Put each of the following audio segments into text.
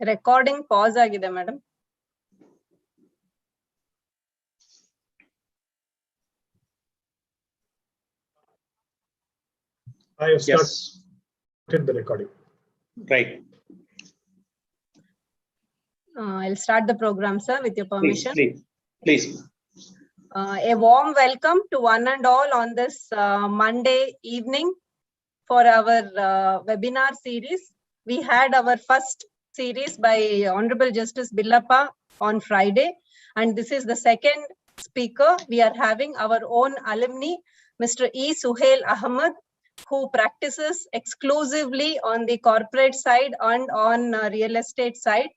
Recording pause agide, madam. I have started the recording. Right. I'll start the program, sir, with your permission. Please. A warm welcome to one and all on this Monday evening for our webinar series. We had our first series by Honorable Justice Billappa on Friday, and this is the second speaker. We are having our own alumni, Mr. Suhail Ahmed, who practices exclusively on the corporate side and on real estate side.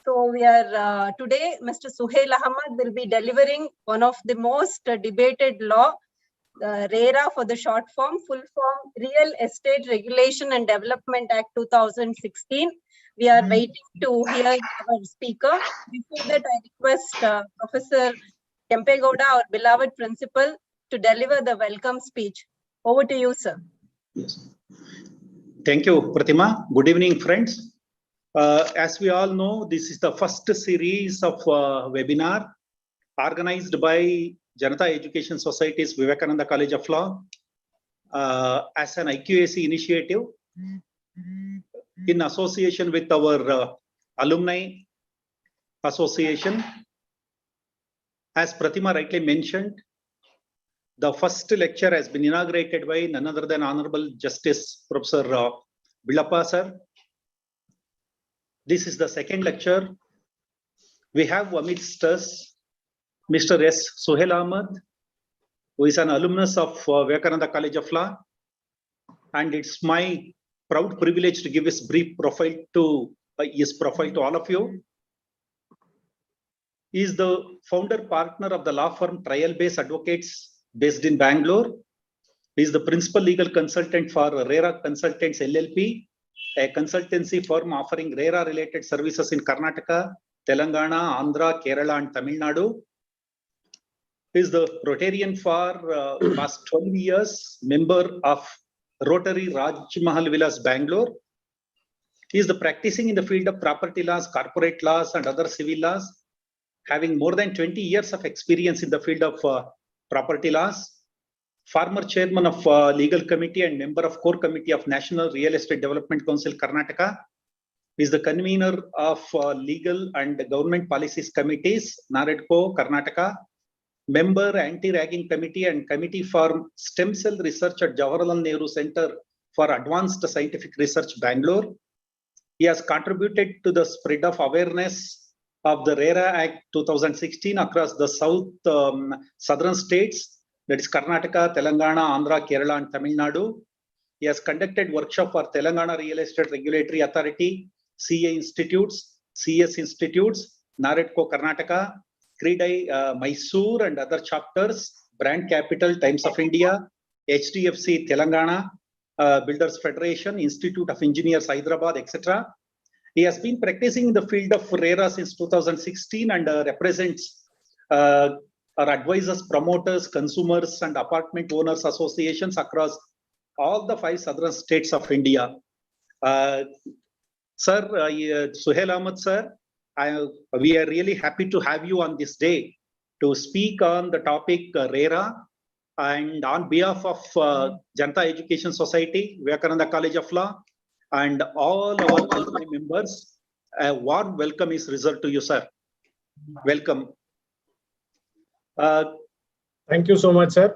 So we are today, Mr. Suhail Ahmed will be delivering one of the most debated law, RERA for the short form, full form, Real Estate Regulation and Development Act 2016. We are waiting to hear our speaker. Before that, I request Professor Kempegowda, our beloved principal, to deliver the welcome speech. Over to you, sir. Yes. Thank you, Pratima. Good evening, friends. As we all know, this is the first series of webinar organized by Janata Education Society's Vivekananda College of Law as an IQAC initiative in association with our alumni association. As Pratima rightly mentioned, the first lecture has been inaugurated by none other than Honorable Justice Professor Billappa, sir. This is the second lecture. We have amidst us Mr. S. Suhail Ahmed, who is an alumnus of Vivekananda College of Law. And it's my proud privilege to give his brief profile to all of you. He is the founder partner of the law firm Trial Based Advocates based in Bangalore. He is the principal legal consultant for RERA Consultants LLP, a consultancy firm offering RERA related services in Karnataka, Telangana, Andhra, Kerala, and Tamil Nadu. He is the Rotarian for past 12 years, member of Rotary Raj Mahal Villas, Bangalore. He is the practicing in the field of property laws, corporate laws, and other civil laws, having more than 20 years of experience in the field of property laws. Former chairman of legal committee and member of core committee of National Real Estate Development Council, Karnataka. Is the convener of legal and government policies committees, NAREDCO, Karnataka. Member anti-ragging committee and committee for stem cell research at Jawaharlal Nehru Center for Advanced Scientific Research, Bangalore. He has contributed to the spread of awareness of the RERA Act 2016 across the southern states, that is Karnataka, Telangana, Andhra, Kerala, and Tamil Nadu. He has conducted workshop for Telangana Real Estate Regulatory Authority, CA Institutes, CS Institutes, NAREDCO, Karnataka, CREDI, Mysore, and other chapters, Brand Capital, Times of India, HDFC, Telangana, Builders Federation, Institute of Engineers, Hyderabad, etc. He has been practicing in the field of RERA since 2016 and represents or advises promoters, consumers, and apartment owners associations across all the 5 southern states of India. Sir, Suhail Ahmed, sir, we are really happy to have you on this day to speak on the topic RERA. And on behalf of Janata Education Society, Vivekananda College of Law, and all our alumni members, a warm welcome is reserved to you, sir. Welcome. Thank you so much, sir.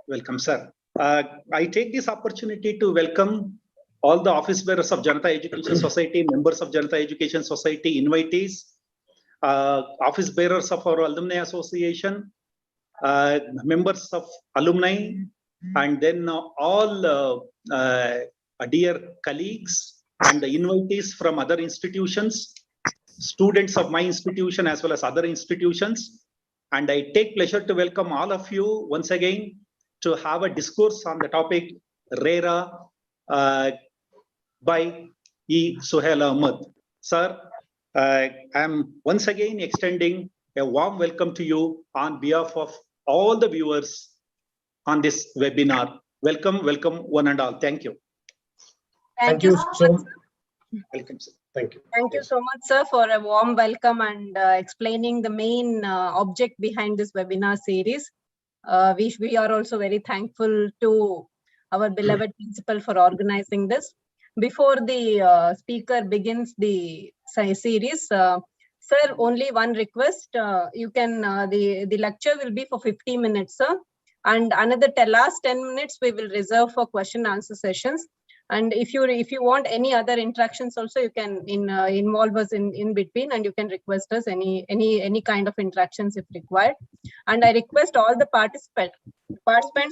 Welcome, sir. I take this opportunity to welcome all the office bearers of Janata Education Society, members of Janata Education Society, invitees, office bearers of our alumni association, members of alumni, and then all dear colleagues and the invitees from other institutions, students of my institution as well as other institutions. And I take pleasure to welcome all of you once again to have a discourse on the topic RERA by E. Suhail Ahmed. Sir, I am once again extending a warm welcome to you on behalf of all the viewers on this webinar. Welcome, welcome one and all. Thank you. Thank you so much. Welcome, sir. Thank you. Thank you Yes. so much, sir, for a warm welcome and explaining the main object behind this webinar series. We are also very thankful to our beloved principal for organizing this. Before the speaker begins the series, sir, only one request. You can the lecture will be for 50 minutes, sir, and another last 10 minutes we will reserve for question answer sessions. And if you want any other interactions also, you can involve us in between, and you can request us any kind of interactions if required. And I request all the participants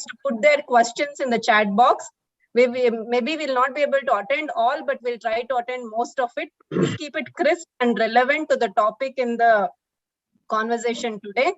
to put their questions in the chat box. Maybe we'll not be able to attend all, but we'll try to attend most of it. Please keep it crisp and relevant to the topic in the conversation today.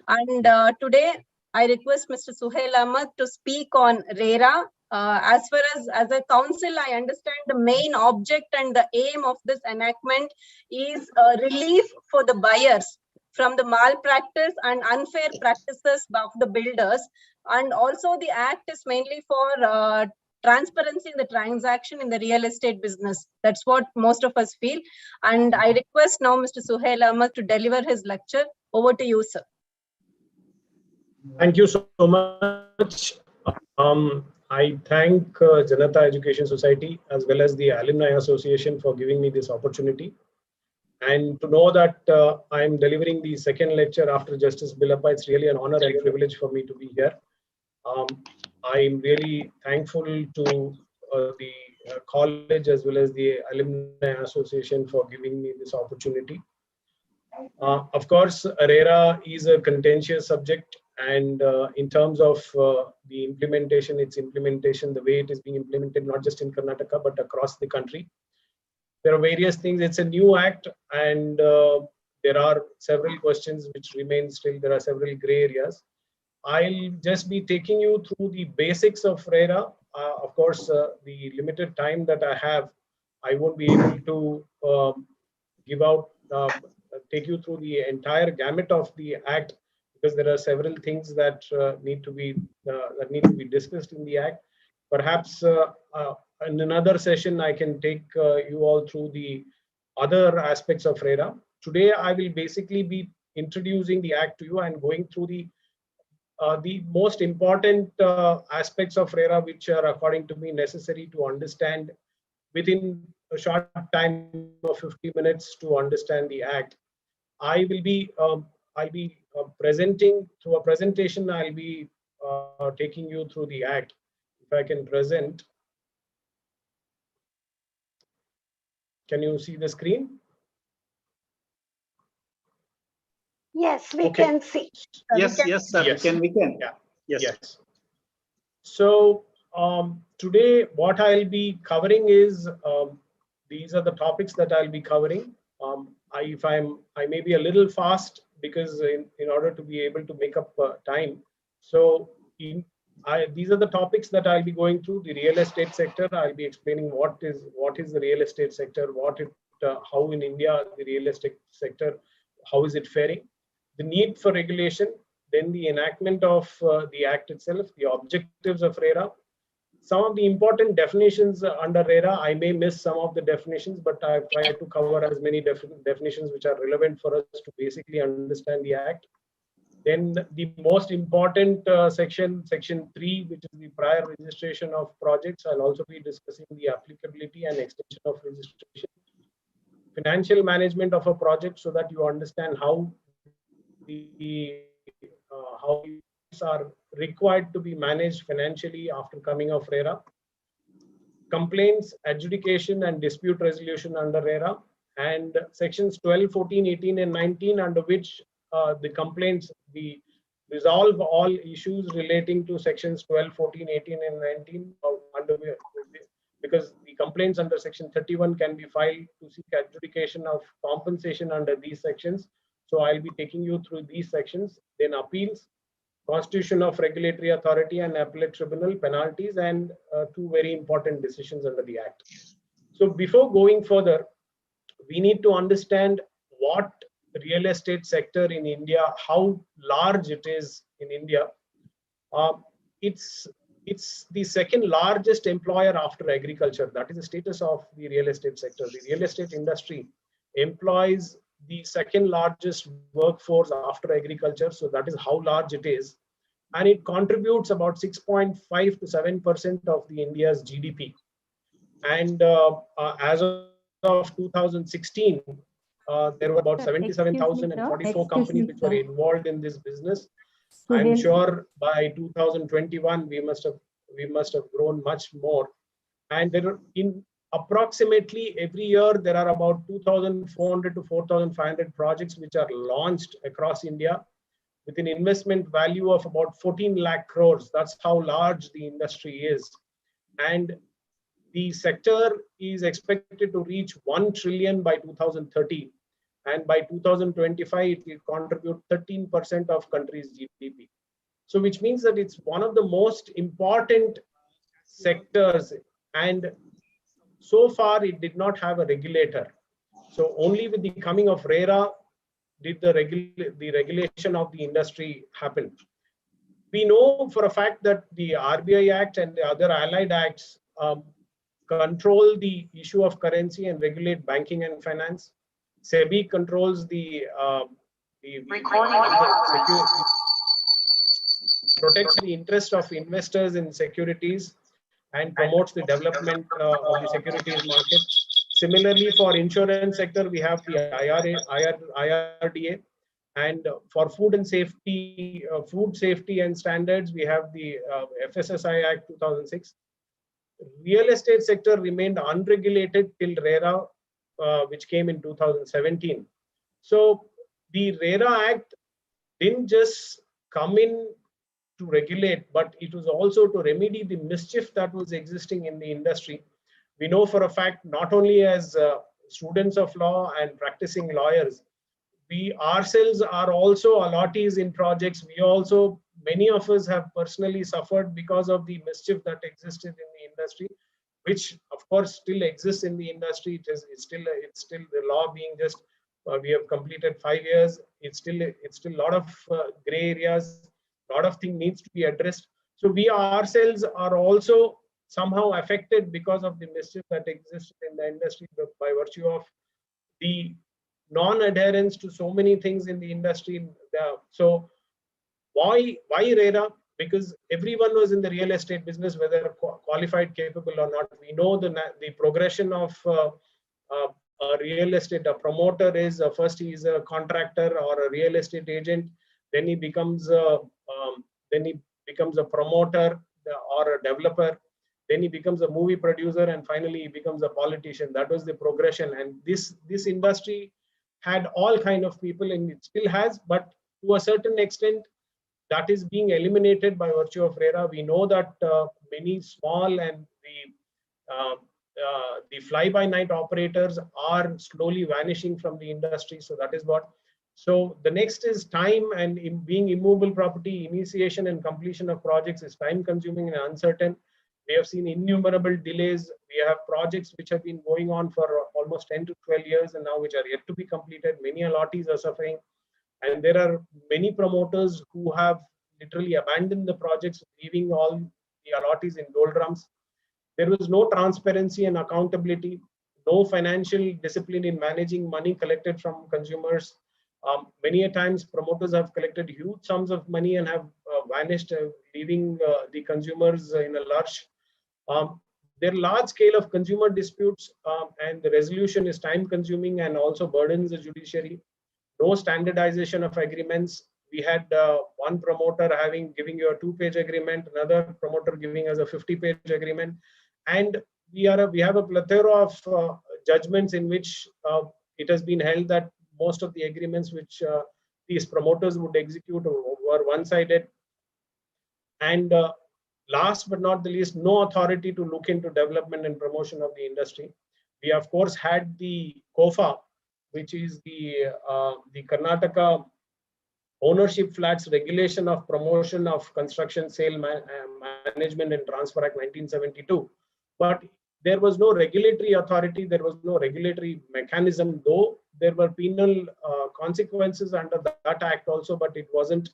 And today I request Mr. Suhail Ahmed to speak on RERA. As far as a council, I understand the main object and the aim of this enactment is relief for the buyers from the malpractice and unfair practices of the builders. And also the act is mainly for transparency in the transaction in the real estate business. That's what most of us feel. And I request now Mr. Suhail Ahmed to deliver his lecture. Over to you, sir. Thank you so much. I thank Janata Education Society as well as the Alumni Association for giving me this opportunity. And to know that I am delivering the second lecture after Justice Billappa, it's really an honor and privilege for me to be here. I'm really thankful to the college as well as the Alumni Association for giving me this opportunity. Of course, RERA is a contentious subject, and in terms of the implementation, the way it is being implemented, not just in Karnataka, but across the country. There are various things. It's a new act, and there are several questions which remain still. There are several gray areas. I'll just be taking you through the basics of RERA. Of course, the limited time that I have, I won't be able to take you through the entire gamut of the act, because there are several things that need to be discussed in the act. Perhaps in another session, I can take you all through the other aspects of RERA. Today, I will basically be introducing the act to you and going through the most important aspects of RERA, which are, according to me, necessary to understand within a short time of 50 minutes to understand the act. I'll be presenting through a presentation. I'll be taking you through the act. If I can present. Can you see the screen? Yes, we can see. Yes, yes, sir. Yes. We can. Yeah. Yes. So today, what I'll be covering is these are the topics that I'll be covering. I may be a little fast because in order to be able to make up time. So these are the topics that I'll be going through. The real estate sector. I'll be explaining what is the real estate sector, how in India the real estate sector, how is it faring, the need for regulation, then the enactment of the act itself, the objectives of RERA, some of the important definitions under RERA. I may miss some of the definitions, but I've tried to cover as many definitions which are relevant for us to basically understand the act. Then the most important section 3, which is the prior registration of projects. I'll also be discussing the applicability and extension of registration. Financial management of a project, so that you understand how are required to be managed financially after coming of RERA. Complaints, adjudication and dispute resolution under RERA, and sections 12, 14, 18 and 19, under which the complaints, resolve all issues relating to sections 12, 14, 18 and 19, because the complaints under section 31 can be filed to seek adjudication of compensation under these sections. So I'll be taking you through these sections. Then appeals, constitution of regulatory authority and appellate tribunal, penalties, and 2 very important decisions under the act. So before going further, we need to understand what the real estate sector in India, how large it is in India. It's it's the second largest employer after agriculture. That is the status of the real estate sector. The real estate industry employs the second largest workforce after agriculture. So that is how large it is. And it contributes about 6.5 to 7% of the India's GDP. And as of 2016, there were about 77,044 companies which were involved in this business. I'm sure by 2021 we must have grown much more. And there are in approximately every year there are about 2,400 to 4,500 projects which are launched across India with an investment value of about 14 lakh crores. That's how large the industry is. And the sector is expected to reach 1 trillion by 2030. And by 2025, it will contribute 13% of country's GDP. So which means that it's one of the most important sectors. And so far, it did not have a regulator. So only with the coming of RERA did the regulation of the industry happen. We know for a fact that the RBI Act and the other allied acts control the issue of currency and regulate banking and finance. SEBI controls protects the interest of investors in securities and promotes the development of the securities market. Similarly, for insurance sector, we have the IRDA, and for food safety and standards, we have the FSSAI Act 2006. Real estate sector remained unregulated till RERA, which came in 2017. So the RERA Act didn't just come in to regulate, but it was also to remedy the mischief that was existing in the industry. We know for a fact, not only as students of law and practicing lawyers, we ourselves are also allottees in projects. We also, many of us have personally suffered because of the mischief that existed in the industry, which of course still exists in the industry. It's still the law being just, we have completed 5 years. It's still a lot of gray areas. A lot of things needs to be addressed. So we ourselves are also somehow affected because of the mischief that exists in the industry by virtue of the non-adherence to so many things in the industry. So why RERA? Because everyone was in the real estate business, whether qualified, capable or not. We know the progression of a real estate. A promoter is first he is a contractor or a real estate agent. Then he becomes a promoter or a developer. Then he becomes a movie producer, and finally he becomes a politician. That was the progression. And this industry had all kind of people, and it still has, but to a certain extent, that is being eliminated by virtue of RERA. We know that many small and the fly-by-night operators are slowly vanishing from the industry. So that is what. So the next is time, and in being immovable property, initiation and completion of projects is time consuming and uncertain. We have seen innumerable delays. We have projects which have been going on for almost 10 to 12 years and now which are yet to be completed. Many allottees are suffering. And there are many promoters who have literally abandoned the projects, leaving all the allottees in doldrums. There was no transparency and accountability, no financial discipline in managing money collected from consumers. Many a times promoters have collected huge sums of money and have vanished, leaving the consumers in a lurch. There are large scale of consumer disputes, and the resolution is time consuming and also burdens the judiciary. No standardization of agreements. We had one promoter giving you a 2-page agreement, another promoter giving us a 50-page agreement, and we have a plethora of judgments in which it has been held that most of the agreements which these promoters would execute were one-sided. And last but not the least, no authority to look into development and promotion of the industry. We of course had the COFA, which is the Karnataka Ownership Flats Regulation of Promotion of Construction, Sale, Management and Transfer Act 1972. But there was no regulatory authority, there was no regulatory mechanism, though there were penal consequences under that act also, but it wasn't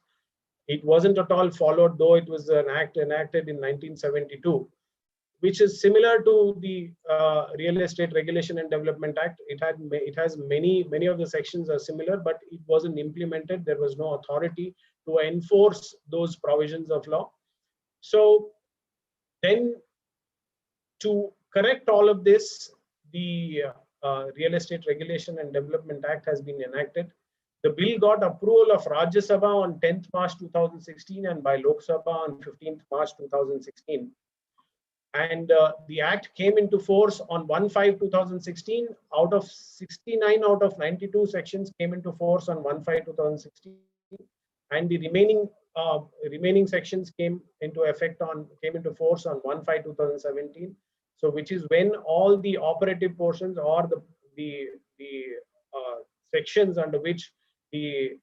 It wasn't at all followed, though it was an act enacted in 1972, which is similar to the Real Estate Regulation and Development Act. It has many of the sections are similar, but it wasn't implemented. There was no authority to enforce those provisions of law. So then, to correct all of this, the Real Estate Regulation and Development Act has been enacted. The bill got approval of Rajya Sabha on 10th March 2016 and by Lok Sabha on 15th March 2016. And the act came into force on 1/5/2016. Out of 69 out of 92 sections came into force on 1/5/2016, and the remaining sections came into force on 1/5/2017. So, which is when all the operative portions or the sections under which the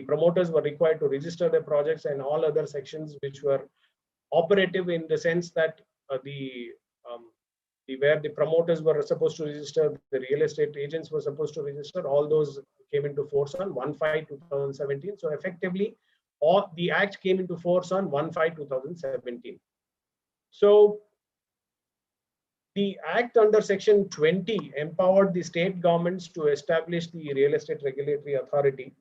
promoters were required to register their projects, and all other sections which were operative in the sense that where the promoters were supposed to register, the real estate agents were supposed to register, all those came into force on 1/5/2017. So effectively, the act came into force on 1/5/2017. So the act under section 20 empowered the state governments to establish the Real Estate Regulatory Authority.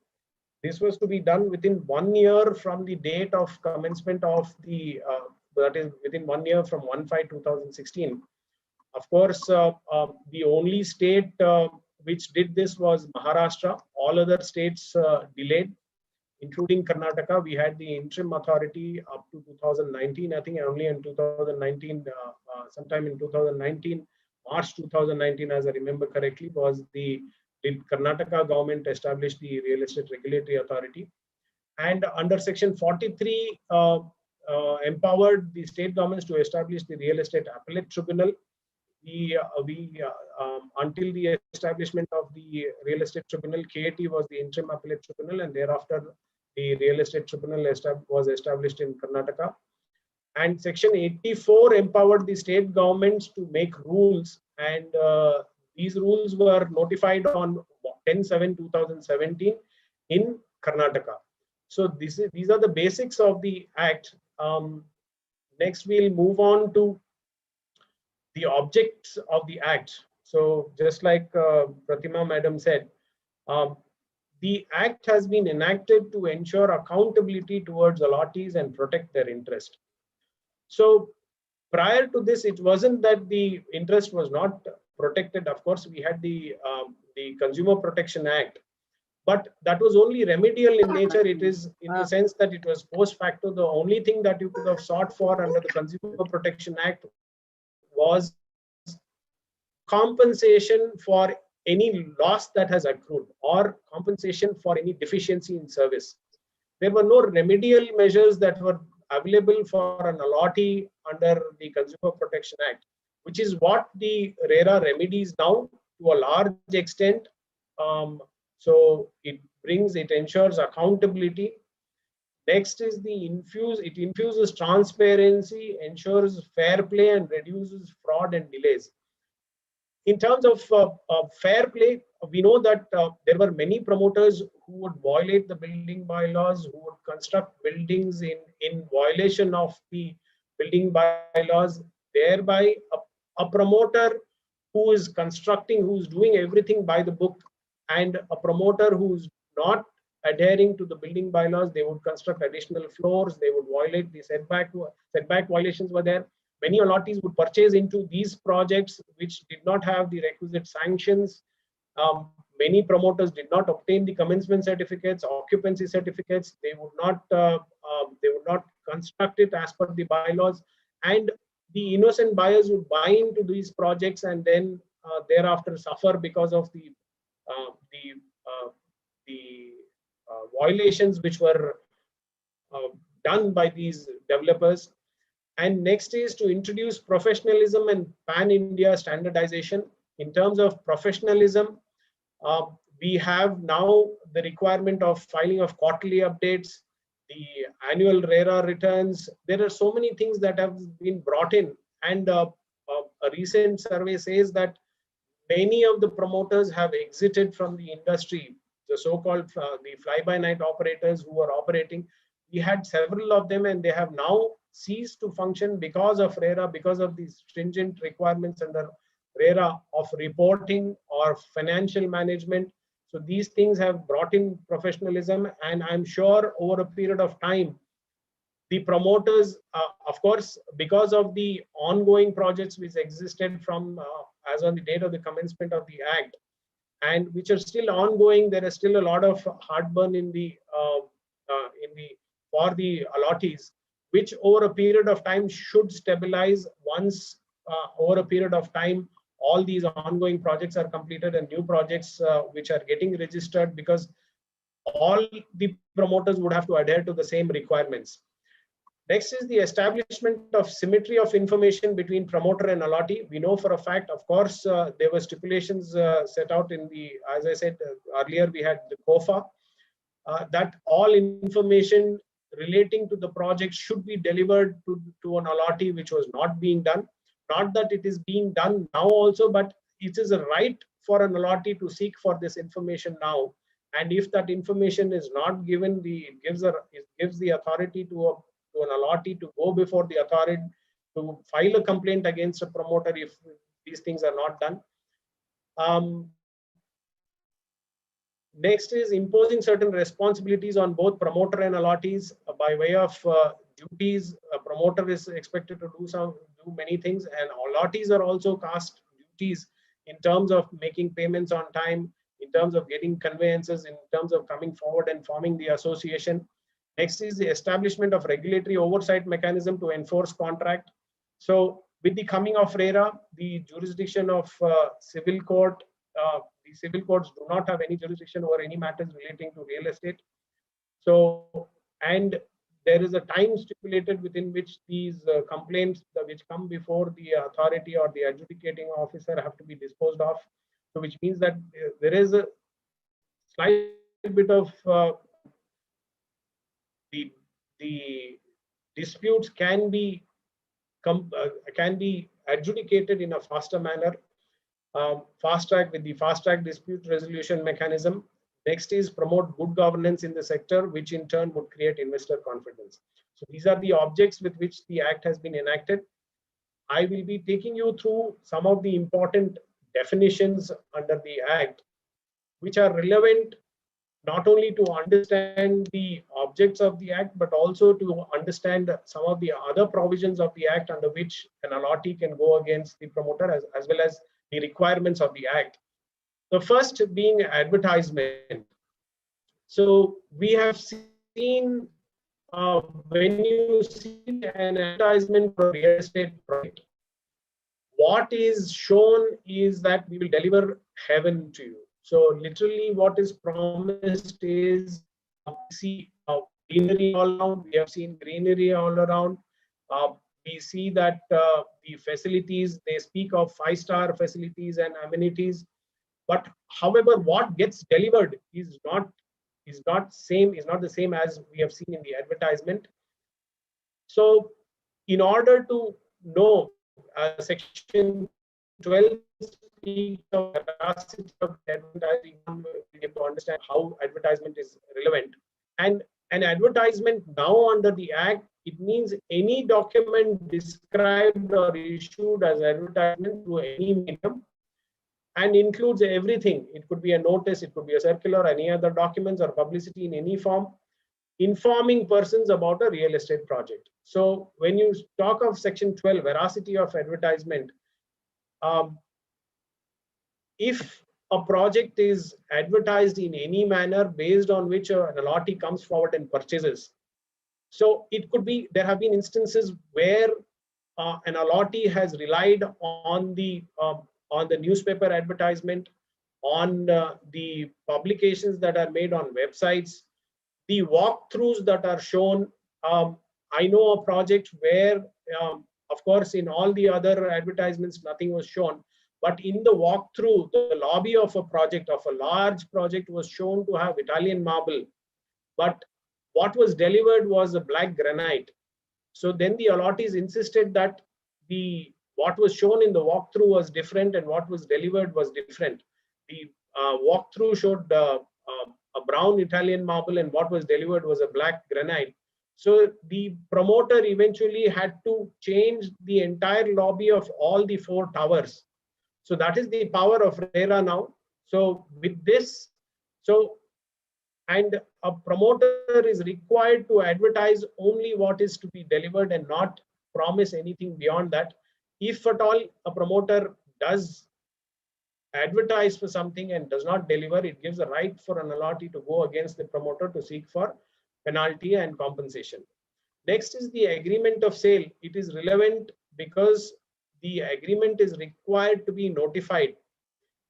This was to be done within 1 year from the date of commencement of the, that is within 1 year from 1/5/2016. Of course, the only state which did this was Maharashtra. All other states delayed, including Karnataka. We had the interim authority up to 2019. I think only in 2019, sometime in 2019, March 2019, as I remember correctly, was the Karnataka government established the Real Estate Regulatory Authority. And under section 43, empowered the state governments to establish the Real Estate Appellate Tribunal. Until the establishment of the Real Estate Tribunal, KAT was the interim appellate tribunal, and thereafter the Real Estate Tribunal was established in Karnataka. And section 84 empowered the state governments to make rules, and these rules were notified on 10/7/2017 in Karnataka. So these are the basics of the act. Next, we'll move on to the objects of the act. So just like Pratima Madam said, the act has been enacted to ensure accountability towards allottees and protect their interest. So prior to this, it wasn't that the interest was not protected. Of course, we had the Consumer Protection Act, but that was only remedial in nature. It is in the sense that it was post facto. The only thing that you could have sought for under the Consumer Protection Act was compensation for any loss that has accrued or compensation for any deficiency in service. There were no remedial measures that were available for an allottee under the Consumer Protection Act, which is what the RERA remedies now to a large extent. So it ensures accountability. Next is it infuses transparency, ensures fair play, and reduces fraud and delays. In terms of fair play, we know that there were many promoters who would violate the building bylaws, who would construct buildings in violation of the building bylaws. Thereby, a promoter who is constructing, who is doing everything by the book, and a promoter who's not adhering to the building bylaws, they would construct additional floors, they would violate the setback violations were there. Many allottees would purchase into these projects which did not have the requisite sanctions. Many promoters did not obtain the commencement certificates, occupancy certificates. They would not construct it as per the bylaws, and the innocent buyers would buy into these projects and then thereafter suffer because of the violations which were done by these developers. And next is to introduce professionalism and pan-India standardization. In terms of professionalism, we have now the requirement of filing of quarterly updates, the annual RERA returns. There are so many things that have been brought in, and a recent survey says that many of the promoters have exited from the industry. the so-called the fly-by-night operators who were operating. We had several of them, and they have now ceased to function because of RERA, because of these stringent requirements under RERA of reporting or financial management. So these things have brought in professionalism, and I'm sure over a period of time, the promoters, of course, because of the ongoing projects which existed from as on the date of the commencement of the Act, and which are still ongoing, there is still a lot of heartburn in the for the allottees, which over a period of time should stabilize once over a period of time all these ongoing projects are completed and new projects which are getting registered, because all the promoters would have to adhere to the same requirements. Next is the establishment of symmetry of information between promoter and allottee. We know for a fact, of course, there were stipulations set out in the, as I said earlier, we had the COFA, that all information relating to the project should be delivered to an allottee, which was not being done. Not that it is being done now also, but it is a right for an allottee to seek for this information now. And if that information is not given, it gives the authority to an allottee to go before the authority to file a complaint against a promoter if these things are not done. Next is imposing certain responsibilities on both promoter and allottees by way of duties. A promoter is expected to do many things, and allottees are also cast duties in terms of making payments on time, in terms of getting conveyances, in terms of coming forward and forming the association. Next is the establishment of regulatory oversight mechanism to enforce contract. So with the coming of RERA, the jurisdiction of civil court, the civil courts do not have any jurisdiction over any matters relating to real estate. So, and there is a time stipulated within which these complaints which come before the authority or the adjudicating officer have to be disposed of. So which means that there is a slight bit of the disputes can be adjudicated in a faster manner, fast track with the fast track dispute resolution mechanism. Next is promote good governance in the sector, which in turn would create investor confidence. So these are the objects with which the Act has been enacted. I will be taking you through some of the important definitions under the Act, which are relevant not only to understand the objects of the Act, but also to understand some of the other provisions of the Act under which an allottee can go against the promoter, as well as the requirements of the Act. The first being advertisement. So we have seen when you see an advertisement for a real estate project, what is shown is that we will deliver heaven to you. So literally what is promised is see greenery all around. We have seen greenery all around. We see that the facilities, they speak of 5-star facilities and amenities. But however, what gets delivered is not the same as we have seen in the advertisement. So in order to know section 12 speaks of veracity of advertising, we have to understand how advertisement is relevant. And an advertisement now under the Act, it means any document described or issued as advertisement through any medium, and includes everything. It could be a notice, it could be a circular, any other documents or publicity in any form, informing persons about a real estate project. So when you talk of section 12, veracity of advertisement, if a project is advertised in any manner based on which an allottee comes forward and purchases. So it could be, there have been instances where an allottee has relied on the newspaper advertisement, on the publications that are made on websites, the walkthroughs that are shown. I know a project where, of course, in all the other advertisements, nothing was shown. But in the walkthrough, the lobby of a project, of a large project, was shown to have Italian marble. But what was delivered was a black granite. So then the allottees insisted that what was shown in the walkthrough was different and what was delivered was different. The walkthrough showed a brown Italian marble and what was delivered was a black granite. So the promoter eventually had to change the entire lobby of all the 4 towers. So that is the power of RERA now. So with this, and a promoter is required to advertise only what is to be delivered and not promise anything beyond that. If at all a promoter does advertise for something and does not deliver, it gives a right for an allottee to go against the promoter to seek for penalty and compensation. Next is the agreement of sale. It is relevant because the agreement is required to be notified.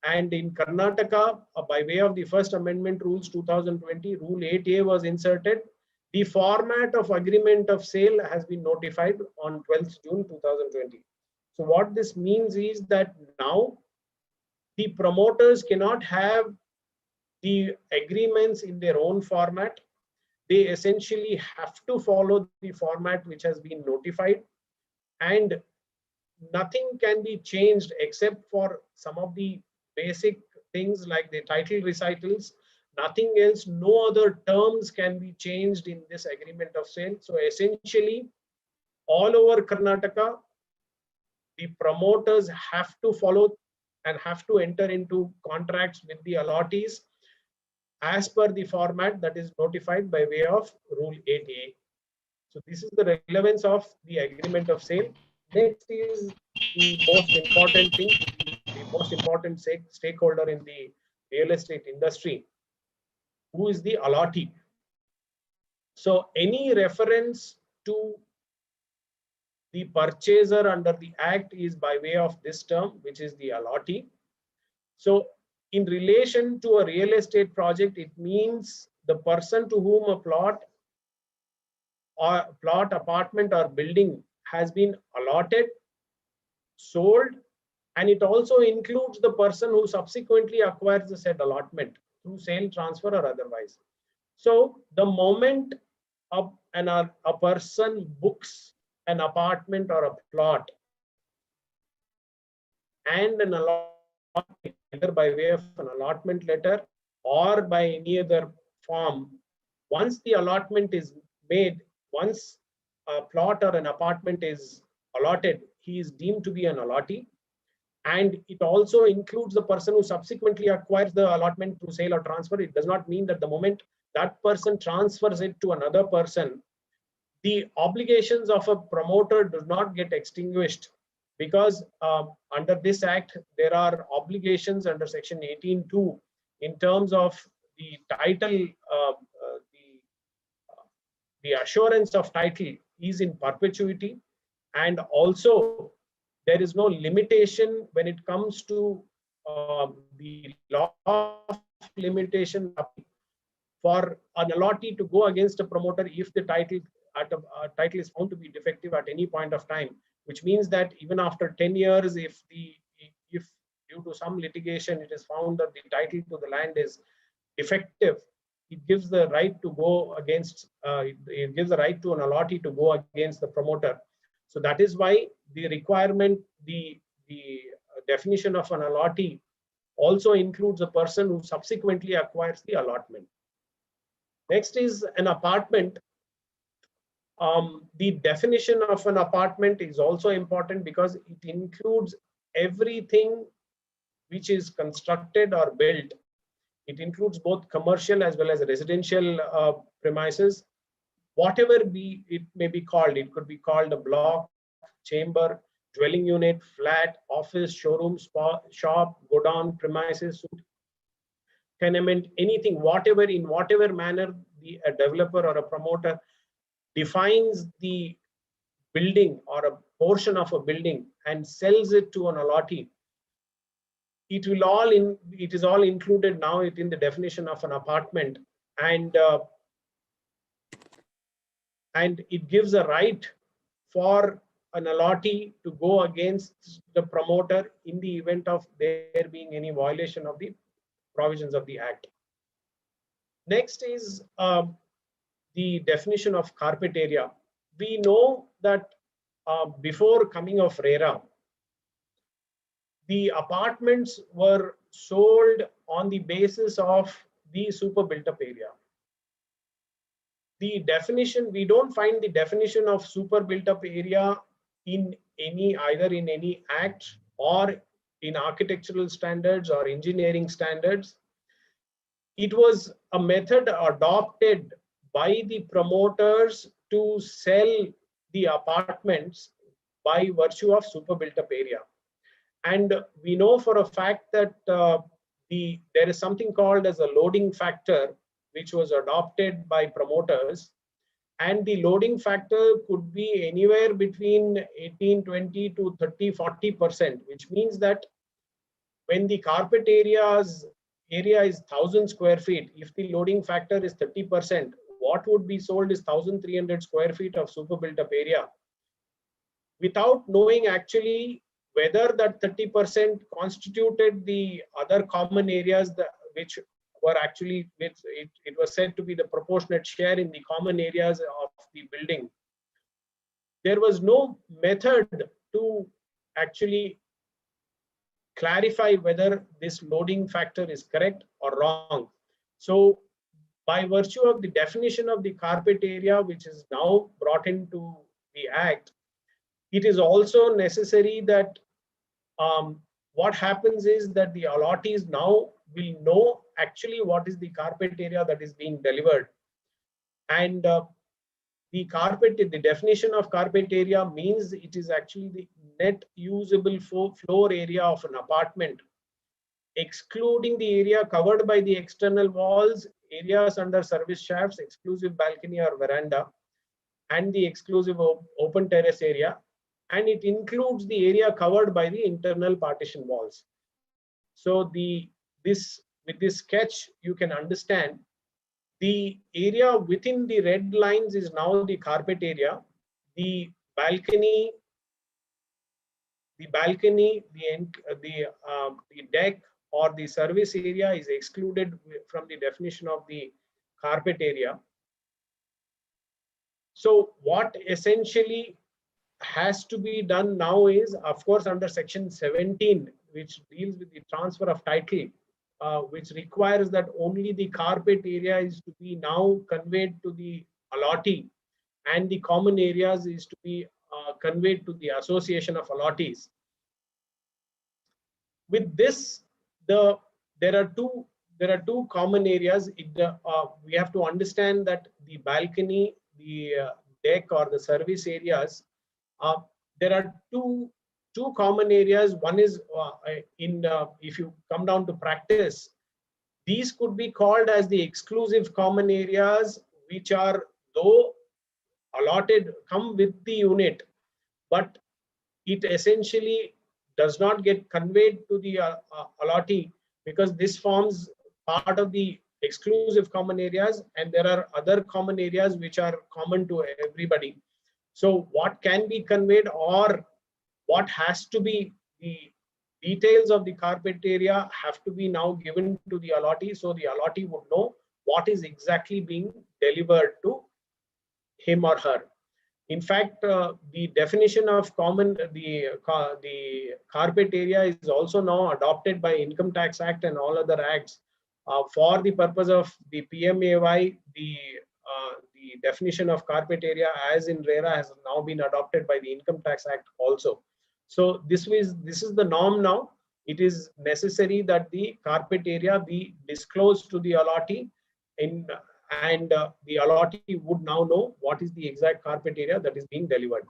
And in Karnataka, by way of the First Amendment Rules 2020, Rule 8A was inserted. The format of agreement of sale has been notified on 12th June 2020. So what this means is that now the promoters cannot have the agreements in their own format. They essentially have to follow the format which has been notified, and nothing can be changed except for some of the basic things like the title recitals. Nothing else, no other terms can be changed in this agreement of sale. So essentially, all over Karnataka, the promoters have to follow and have to enter into contracts with the allottees as per the format that is notified by way of Rule 8A. So this is the relevance of the agreement of sale. Next is the most important thing, the most important stakeholder in the real estate industry, who is the allottee. So any reference to the purchaser under the Act is by way of this term, which is the allottee. So in relation to a real estate project, it means the person to whom a plot, apartment or building has been allotted, sold, and it also includes the person who subsequently acquires the said allotment through sale, transfer, or otherwise. So the moment a person books an apartment or a plot and an allotment, either by way of an allotment letter or by any other form, once the allotment is made, once a plot or an apartment is allotted, he is deemed to be an allottee. And it also includes the person who subsequently acquires the allotment through sale or transfer. It does not mean that the moment that person transfers it to another person, the obligations of a promoter do not get extinguished, because under this Act, there are obligations under Section 18(2) in terms of the title, the assurance of title is in perpetuity, and also there is no limitation when it comes to the law of limitation for an allottee to go against a promoter if the title is found to be defective at any point of time, which means that even after 10 years, if due to some litigation it is found that the title to the land is defective, it gives the right to go against, it gives the right to an allottee to go against the promoter. So that is why the requirement, the definition of an allottee also includes a person who subsequently acquires the allotment. Next is an apartment. The definition of an apartment is also important because it includes everything which is constructed or built. It includes both commercial as well as residential premises. Whatever it may be called, it could be called a block, chamber, dwelling unit, flat, office, showroom, spa, shop, godown, premises, tenement, anything, whatever, in whatever manner a developer or a promoter defines the building or a portion of a building and sells it to an allottee, it is all included now in the definition of an apartment, and it gives a right for an allottee to go against the promoter in the event of there being any violation of the provisions of the Act. Next is the definition of carpet area. We know that before coming of RERA, the apartments were sold on the basis of the super built up area. The definition, we don't find the definition of super built up area in either in any act or in architectural standards or engineering standards. It was a method adopted by the promoters to sell the apartments by virtue of super built up area. And we know for a fact that there is something called as a loading factor, which was adopted by promoters. And the loading factor could be anywhere between 18, 20 to 30, 40%, which means that when the carpet area is 1,000 square feet, if the loading factor is 30%, what would be sold is 1,300 square feet of super built up area, without knowing actually whether that 30% constituted the other common areas which were actually, it was said to be the proportionate share in the common areas of the building. There was no method to actually clarify whether this loading factor is correct or wrong. So by virtue of the definition of the carpet area, which is now brought into the Act, it is also necessary that what happens is that the allottees now will know actually what is the carpet area that is being delivered. And the definition of carpet area means it is actually the net usable floor area of an apartment, excluding the area covered by the external walls, areas under service shafts, exclusive balcony or veranda, and the exclusive open terrace area. And it includes the area covered by the internal partition walls. So with this sketch, you can understand the area within the red lines is now the carpet area. The balcony, the deck or the service area is excluded from the definition of the carpet area. So what essentially has to be done now is, of course, under section 17, which deals with the transfer of title, which requires that only the carpet area is to be now conveyed to the allottee and the common areas is to be conveyed to the association of allottees. With this, there are two common areas. We have to understand that the balcony, the deck or the service areas, there are two common areas. One is if you come down to practice, these could be called as the exclusive common areas, which are though allotted, come with the unit, but it essentially does not get conveyed to the allottee, because this forms part of the exclusive common areas, and there are other common areas which are common to everybody. So what can be conveyed or what has to be, the details of the carpet area have to be now given to the allottee, so the allottee would know what is exactly being delivered to him or her. In fact, the definition of common, the carpet area is also now adopted by Income Tax Act and all other acts for the purpose of the PMAY. The definition of carpet area as in RERA has now been adopted by the Income Tax Act also. So this is the norm now. It is necessary that the carpet area be disclosed to the allottee, and the allottee would now know what is the exact carpet area that is being delivered.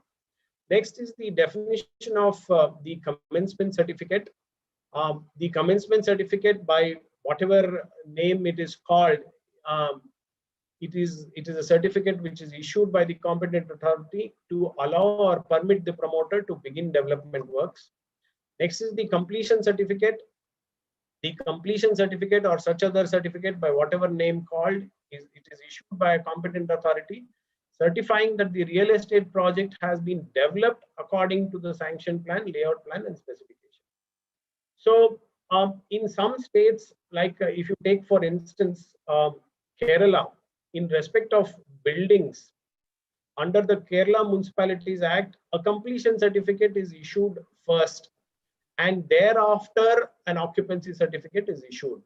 Next is the definition of the commencement certificate. The commencement certificate, by whatever name it is called, it is a certificate which is issued by the competent authority to allow or permit the promoter to begin development works. Next is the completion certificate. The completion certificate or such other certificate, by whatever name called, it is issued by a competent authority certifying that the real estate project has been developed according to the sanction plan, layout plan and specification. So in some states, like if you take for instance Kerala, in respect of buildings, under the Kerala Municipalities Act, a completion certificate is issued first, and thereafter an occupancy certificate is issued.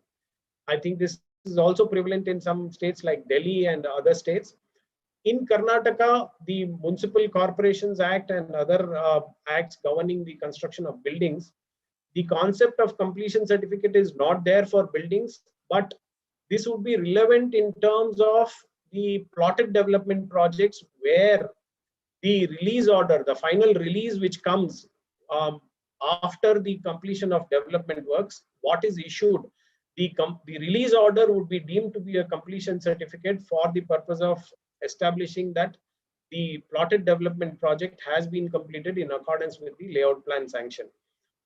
I think this is also prevalent in some states like Delhi and other states. In Karnataka, the Municipal Corporations Act and other acts governing the construction of buildings, the concept of completion certificate is not there for buildings, but this would be relevant in terms of the plotted development projects where the release order, the final release which comes after the completion of development works, what is issued, the release order would be deemed to be a completion certificate for the purpose of establishing that the plotted development project has been completed in accordance with the layout plan sanction.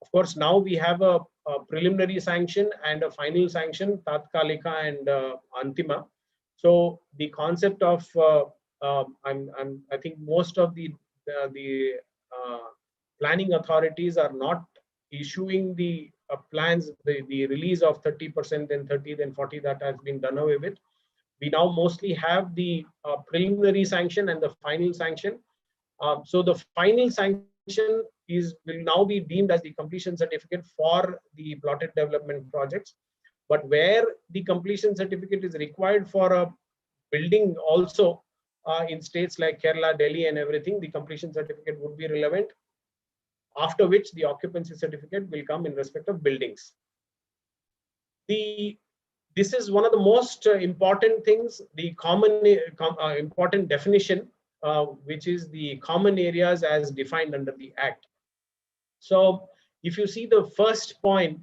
Of course, now we have a preliminary sanction and a final sanction, Tatkalika and Antima. So the concept of I think most of the planning authorities are not issuing the plans, the release of 30%, then 30, then 40, that has been done away with. We now mostly have the preliminary sanction and the final sanction. So the final sanction will now be deemed as the completion certificate for the plotted development projects. But where the completion certificate is required for a building also, in states like Kerala, Delhi and everything, the completion certificate would be relevant, after which the occupancy certificate will come in respect of buildings. This is one of the most important things, the common important definition, which is the common areas as defined under the Act. So if you see the first point,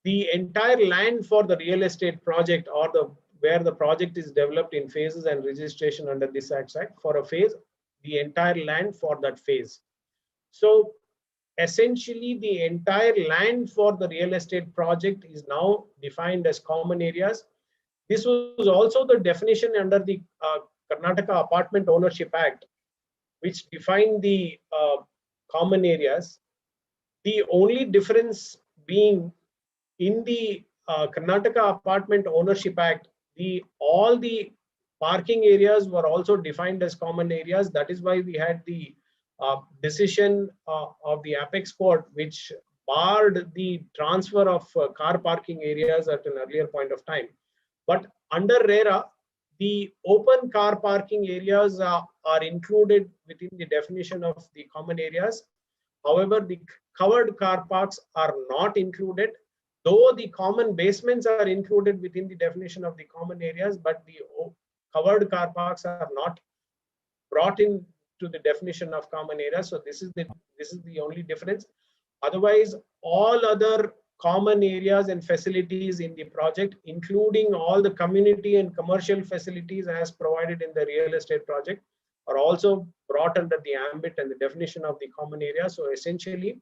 the entire land for the real estate project or where the project is developed in phases and registration under this Act for a phase, the entire land for that phase. So essentially the entire land for the real estate project is now defined as common areas. This was also the definition under the Karnataka Apartment Ownership Act, which defined the common areas. The only difference being in the Karnataka Apartment Ownership Act, all the parking areas were also defined as common areas. That is why we had the decision of the Apex Court, which barred the transfer of car parking areas at an earlier point of time. But under RERA, the open car parking areas are included within the definition of the common areas. However, the covered car parks are not included, though the common basements are included within the definition of the common areas, but the covered car parks are not brought in to the definition of common areas. So this is the only difference. Otherwise, all other common areas and facilities in the project, including all the community and commercial facilities as provided in the real estate project, are also brought under the ambit and the definition of the common area. So essentially,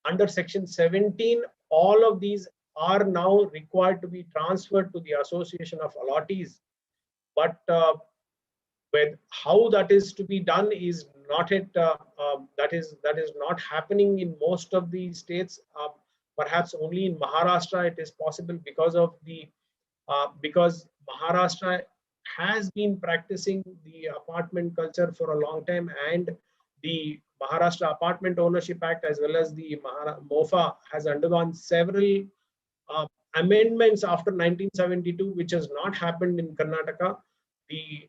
under section 17, all of these are now required to be transferred to the Association of Allottees. But with how that is to be done is not that is not happening in most of the states. Perhaps only in Maharashtra it is possible because of the because Maharashtra has been practicing the apartment culture for a long time, and the Maharashtra Apartment Ownership Act as well as the MOFA has undergone several amendments after 1972, which has not happened in Karnataka. The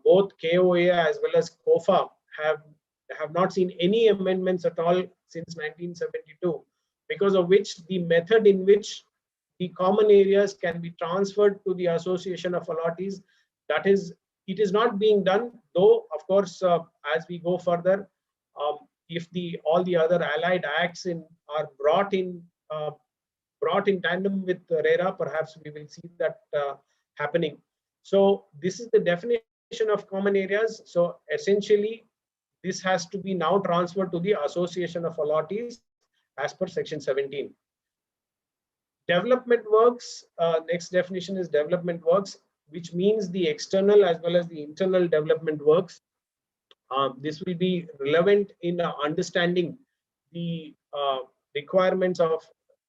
both KOA as well as KOFA have not seen any amendments at all since 1972, because of which the method in which the common areas can be transferred to the Association of Allottees, it is not being done, though of course as we go further, if all the other allied acts are brought in tandem with RERA, perhaps we will see that happening. So this is the definition of common areas. So essentially, this has to be now transferred to the Association of Allottees as per section 17. Development works, next definition is development works, which means the external as well as the internal development works. This will be relevant in understanding the requirements of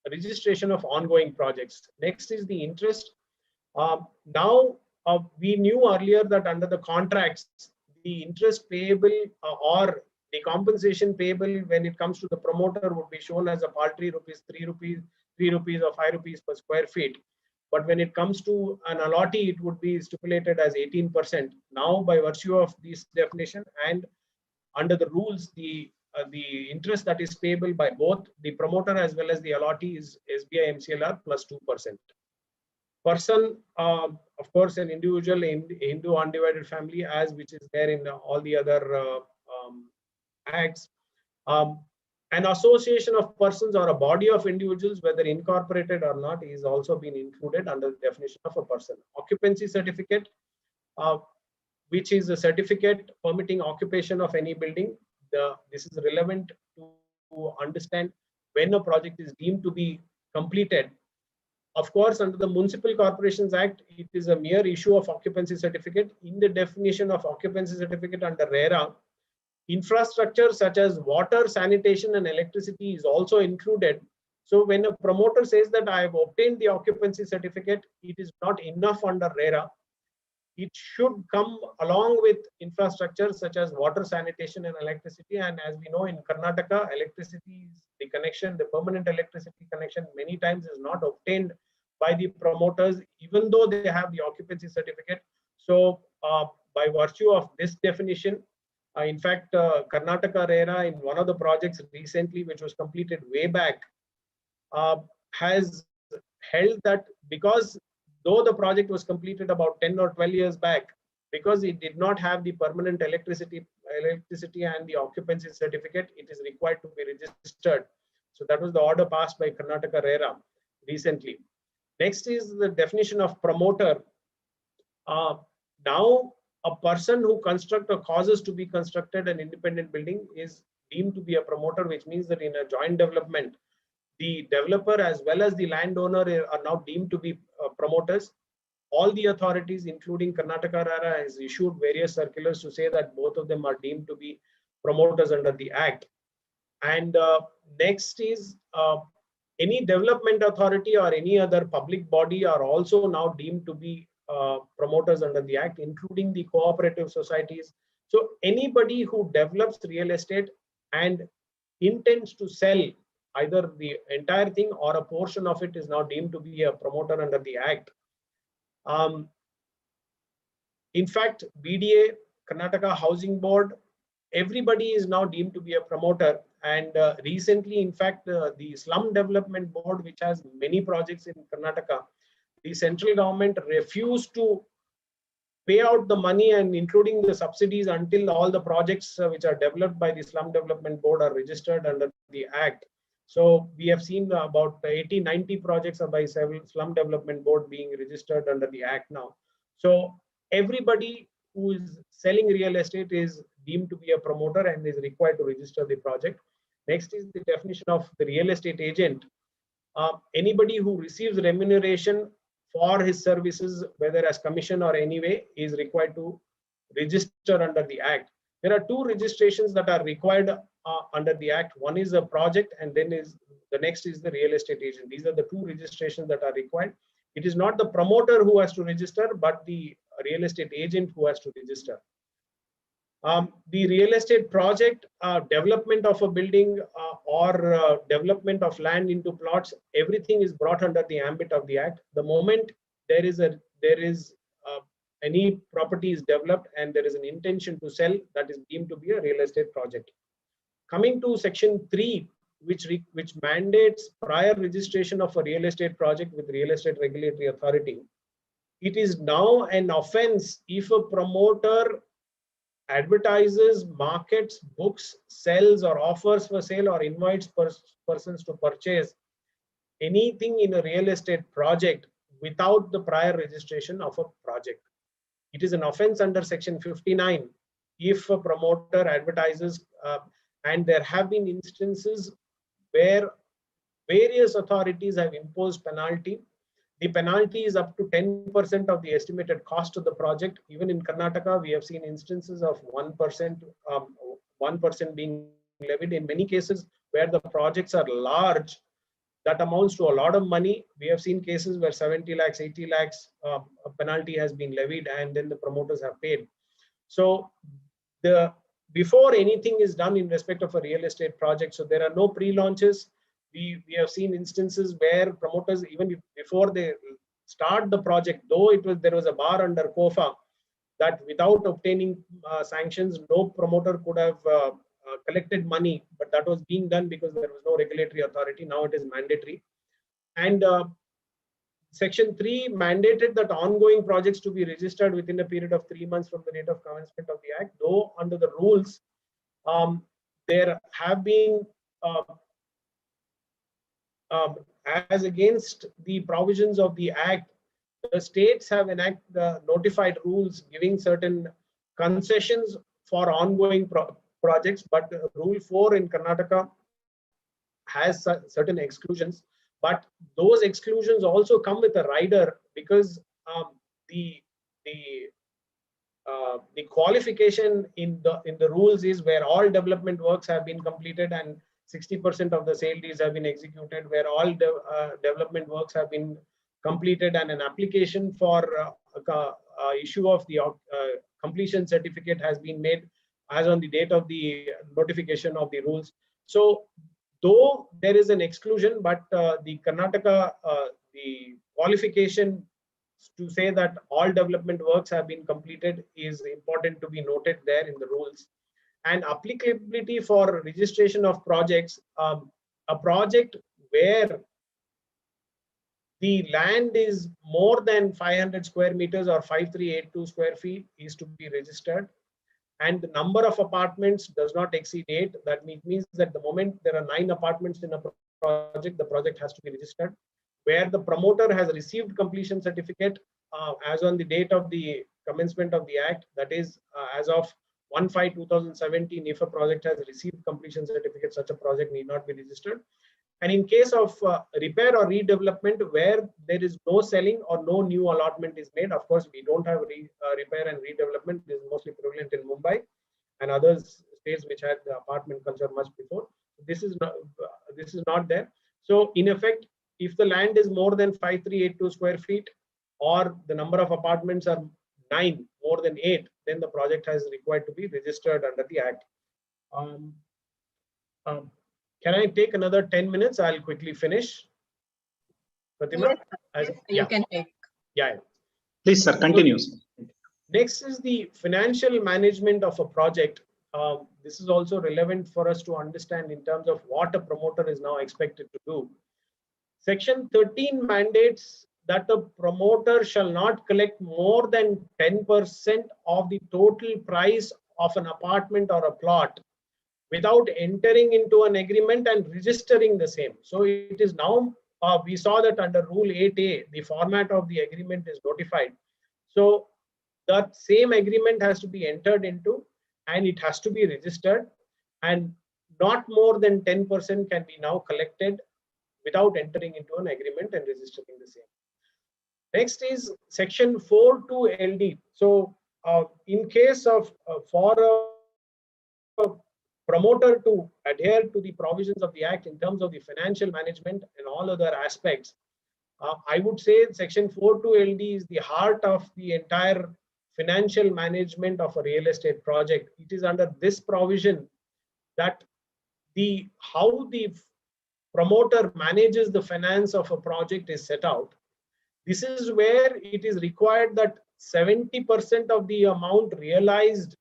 registration of ongoing projects. Next is the interest. Now, we knew earlier that under the contracts, the interest payable or the compensation payable when it comes to the promoter would be shown as a paltry ₹3 or ₹5 per square feet. But when it comes to an allottee, it would be stipulated as 18%. Now, by virtue of this definition and under the rules, the interest that is payable by both the promoter as well as the allottee is SBI MCLR plus 2%. Person, of course, an individual in Hindu undivided family, as which is there in all the other acts. An association of persons or a body of individuals, whether incorporated or not, is also been included under the definition of a person. Occupancy certificate, which is a certificate permitting occupation of any building. This is relevant to understand when a project is deemed to be completed. Of course, under the Municipal Corporations Act, it is a mere issue of occupancy certificate. In the definition of occupancy certificate under RERA, infrastructure such as water, sanitation, and electricity is also included. So when a promoter says that I have obtained the occupancy certificate, it is not enough under RERA. It should come along with infrastructure such as water, sanitation, and electricity. And as we know, in Karnataka, electricity, the connection, the permanent electricity connection, many times is not obtained by the promoters, even though they have the occupancy certificate. So by virtue of this definition, in fact, Karnataka RERA in one of the projects recently, which was completed way back, has held that because though the project was completed about 10 or 12 years back, because it did not have the permanent electricity and the occupancy certificate, it is required to be registered. So that was the order passed by Karnataka RERA recently. Next is the definition of promoter. Now, a person who constructs or causes to be constructed an independent building is deemed to be a promoter, which means that in a joint development, the developer as well as the landowner are now deemed to be promoters. All the authorities, including Karnataka RERA, has issued various circulars to say that both of them are deemed to be promoters under the Act. And next is any development authority or any other public body are also now deemed to be promoters under the Act, including the cooperative societies. So anybody who develops real estate and intends to sell either the entire thing or a portion of it is now deemed to be a promoter under the Act. In fact, BDA, Karnataka Housing Board, everybody is now deemed to be a promoter. And recently, in fact, the Slum Development Board, which has many projects in Karnataka, the central government refused to pay out the money and including the subsidies until all the projects which are developed by the Slum Development Board are registered under the Act. So we have seen about 80-90 projects by Slum Development Board being registered under the Act now. So everybody who is selling real estate is deemed to be a promoter and is required to register the project. Next is the definition of the real estate agent. Anybody who receives remuneration for his services, whether as commission or any way, is required to register under the Act. There are two registrations that are required under the Act. One is a project, and then the next is the real estate agent. These are the two registrations that are required. It is not the promoter who has to register, but the real estate agent who has to register. The real estate project, development of a building or development of land into plots, everything is brought under the ambit of the Act. The moment there is any property is developed and there is an intention to sell, that is deemed to be a real estate project. Coming to section 3, which mandates prior registration of a real estate project with Real Estate Regulatory Authority. It is now an offense if a promoter advertises, markets, books, sells or offers for sale or invites persons to purchase anything in a real estate project without the prior registration of a project. It is an offense under section 59 if a promoter advertises, and there have been instances where various authorities have imposed penalty. The penalty is up to 10% of the estimated cost of the project. Even in Karnataka, we have seen instances of 1% being levied. In many cases where the projects are large, that amounts to a lot of money. We have seen cases where 70 lakhs, 80 lakhs a penalty has been levied and then the promoters have paid. So before anything is done in respect of a real estate project, so there are no pre-launches. We have seen instances where promoters, even before they start the project, though there was a bar under COFA that without obtaining sanctions, no promoter could have collected money, but that was being done because there was no regulatory authority. Now it is mandatory. And Section 3 mandated that ongoing projects to be registered within a period of 3 months from the date of commencement of the Act, though under the rules, there have been as against the provisions of the Act, the states have notified rules giving certain concessions for ongoing projects, but Rule 4 in Karnataka has certain exclusions, but those exclusions also come with a rider because the qualification in the rules is where all development works have been completed and 60% of the sale deeds have been executed, where all development works have been completed, and an application for issue of the completion certificate has been made as on the date of the notification of the rules. So though there is an exclusion, but the Karnataka, the qualification to say that all development works have been completed is important to be noted there in the rules. And applicability for registration of projects, a project where the land is more than 500 square meters or 5382 square feet is to be registered, and the number of apartments does not exceed 8. That means that the moment there are 9 apartments in a project, the project has to be registered. Where the promoter has received completion certificate as on the date of the commencement of the Act, that is as of 1/5/2017, if a project has received completion certificate, such a project need not be registered. And in case of repair or redevelopment, where there is no selling or no new allotment is made, of course, we don't have repair and redevelopment. This is mostly prevalent in Mumbai and other states which had the apartment culture much before. This is not there. So in effect, if the land is more than 5382 square feet or the number of apartments are 9 more than 8, then the project has required to be registered under the Act. Can I take another 10 minutes? I'll quickly finish. Pratima? Yes, you can take. Yeah. Please, sir, continue. Next is the financial management of a project. This is also relevant for us to understand in terms of what a promoter is now expected to do. Section 13 mandates that the promoter shall not collect more than 10% of the total price of an apartment or a plot without entering into an agreement and registering the same. So it is now, we saw that under Rule 8A, the format of the agreement is notified. So that same agreement has to be entered into and it has to be registered, and not more than 10% can be now collected without entering into an agreement and registering the same. Next is Section 4(2) LD. So in case of for a promoter to adhere to the provisions of the Act in terms of the financial management and all other aspects, I would say Section 4(2) LD is the heart of the entire financial management of a real estate project. It is under this provision that how the promoter manages the finance of a project is set out. This is where it is required that 70% of the amount realized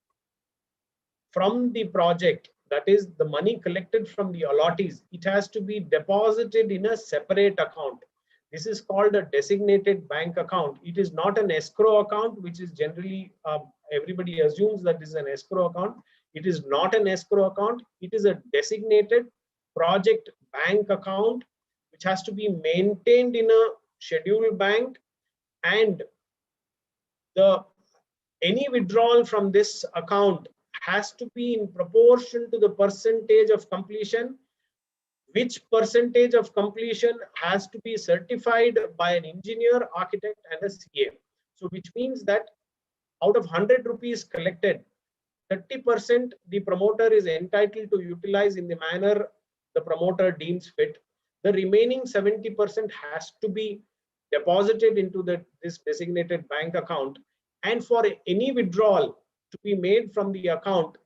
from the project, that is the money collected from the allottees, it has to be deposited in a separate account. This is called a designated bank account. It is not an escrow account, which is generally, everybody assumes that this is an escrow account. It is not an escrow account. It is a designated project bank account, which has to be maintained in a scheduled bank, and any withdrawal from this account has to be in proportion to the percentage of completion, which percentage of completion has to be certified by an engineer, architect, and a CA. So which means that out of 100 rupees collected, 30% the promoter is entitled to utilize in the manner the promoter deems fit. The remaining 70% has to be deposited into this designated bank account, and for any withdrawal to be made from the account,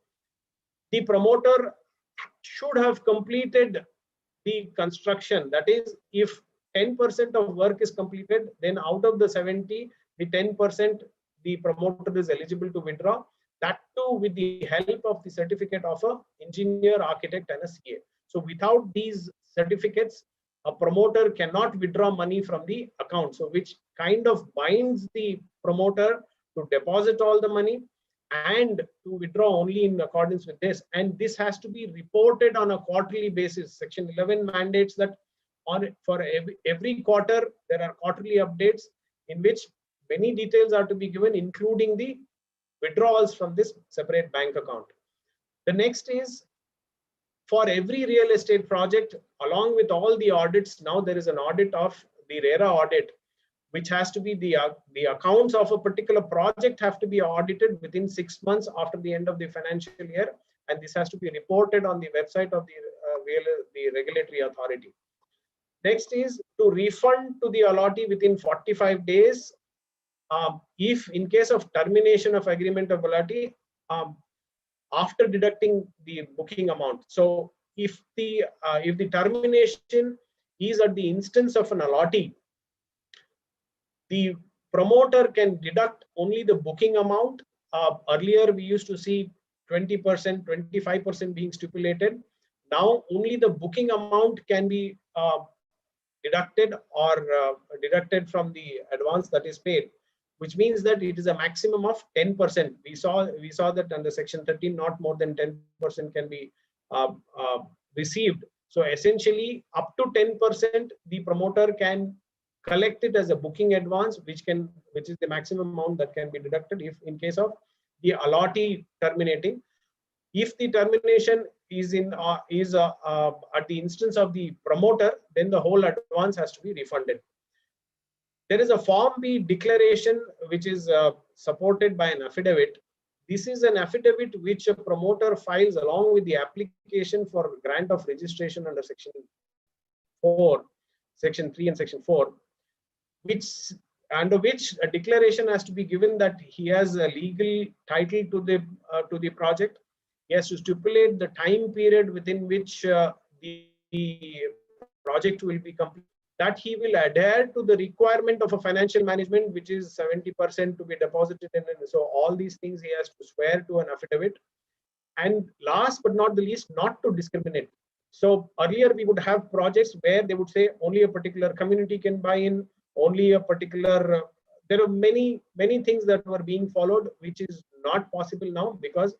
the promoter should have completed the construction. That is, if 10% of work is completed, then out of the 70, the 10% the promoter is eligible to withdraw. That too with the help of the certificate of a engineer, architect, and a CA. So without these certificates, a promoter cannot withdraw money from the account. So which kind of binds the promoter to deposit all the money and to withdraw only in accordance with this. And this has to be reported on a quarterly basis. Section 11 mandates that for every quarter, there are quarterly updates in which many details are to be given, including the withdrawals from this separate bank account. The next is, for every real estate project, along with all the audits, now there is an audit of the RERA audit, which has to be the accounts of a particular project have to be audited within 6 months after the end of the financial year, and this has to be reported on the website of the regulatory authority. Next is to refund to the allottee within 45 days. If in case of termination of agreement of allottee, after deducting the booking amount. So if the termination is at the instance of an allottee, the promoter can deduct only the booking amount. Earlier we used to see 20%, 25% being stipulated. Now only the booking amount can be deducted or deducted from the advance that is paid, which means that it is a maximum of 10%. We saw that under section 13, not more than 10% can be received. So essentially, up to 10%, the promoter can collect it as a booking advance, which is the maximum amount that can be deducted if in case of the allottee terminating. If the termination is at the instance of the promoter, then the whole advance has to be refunded. There is a Form B declaration which is supported by an affidavit. This is an affidavit which a promoter files along with the application for grant of registration under section 4, section 3 and section 4, under which a declaration has to be given that he has a legal title to the project. He has to stipulate the time period within which the project will be completed, that he will adhere to the requirement of a financial management, which is 70% to be deposited in. And so all these things he has to swear to an affidavit. And last but not the least, not to discriminate. So earlier we would have projects where they would say only a particular community can buy in, only a particular, there are many things that were being followed, which is not possible now, because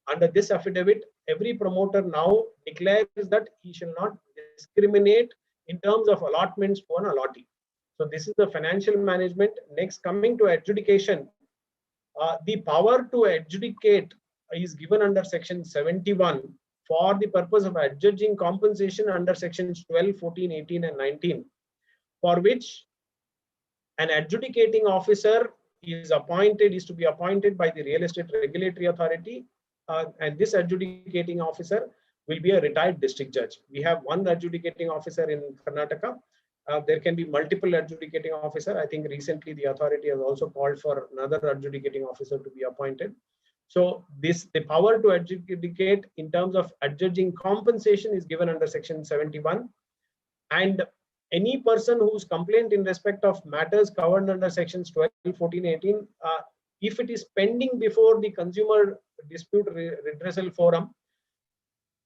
under this affidavit, every promoter now declares that he shall not discriminate in terms of allotments to an allottee. So this is the financial management. Next, coming to adjudication, the power to adjudicate is given under section 71 for the purpose of adjudging compensation under sections 12, 14, 18, and 19, for which an adjudicating officer is to be appointed by the real estate regulatory authority, and this adjudicating officer will be a retired district judge. We have one adjudicating officer in Karnataka. There can be multiple adjudicating officer. I think recently the authority has also called for another adjudicating officer to be appointed. So the power to adjudicate in terms of adjudging compensation is given under section 71. And any person whose complaint in respect of matters covered under sections 12, 14, 18, if it is pending before the Consumer Dispute Redressal Forum,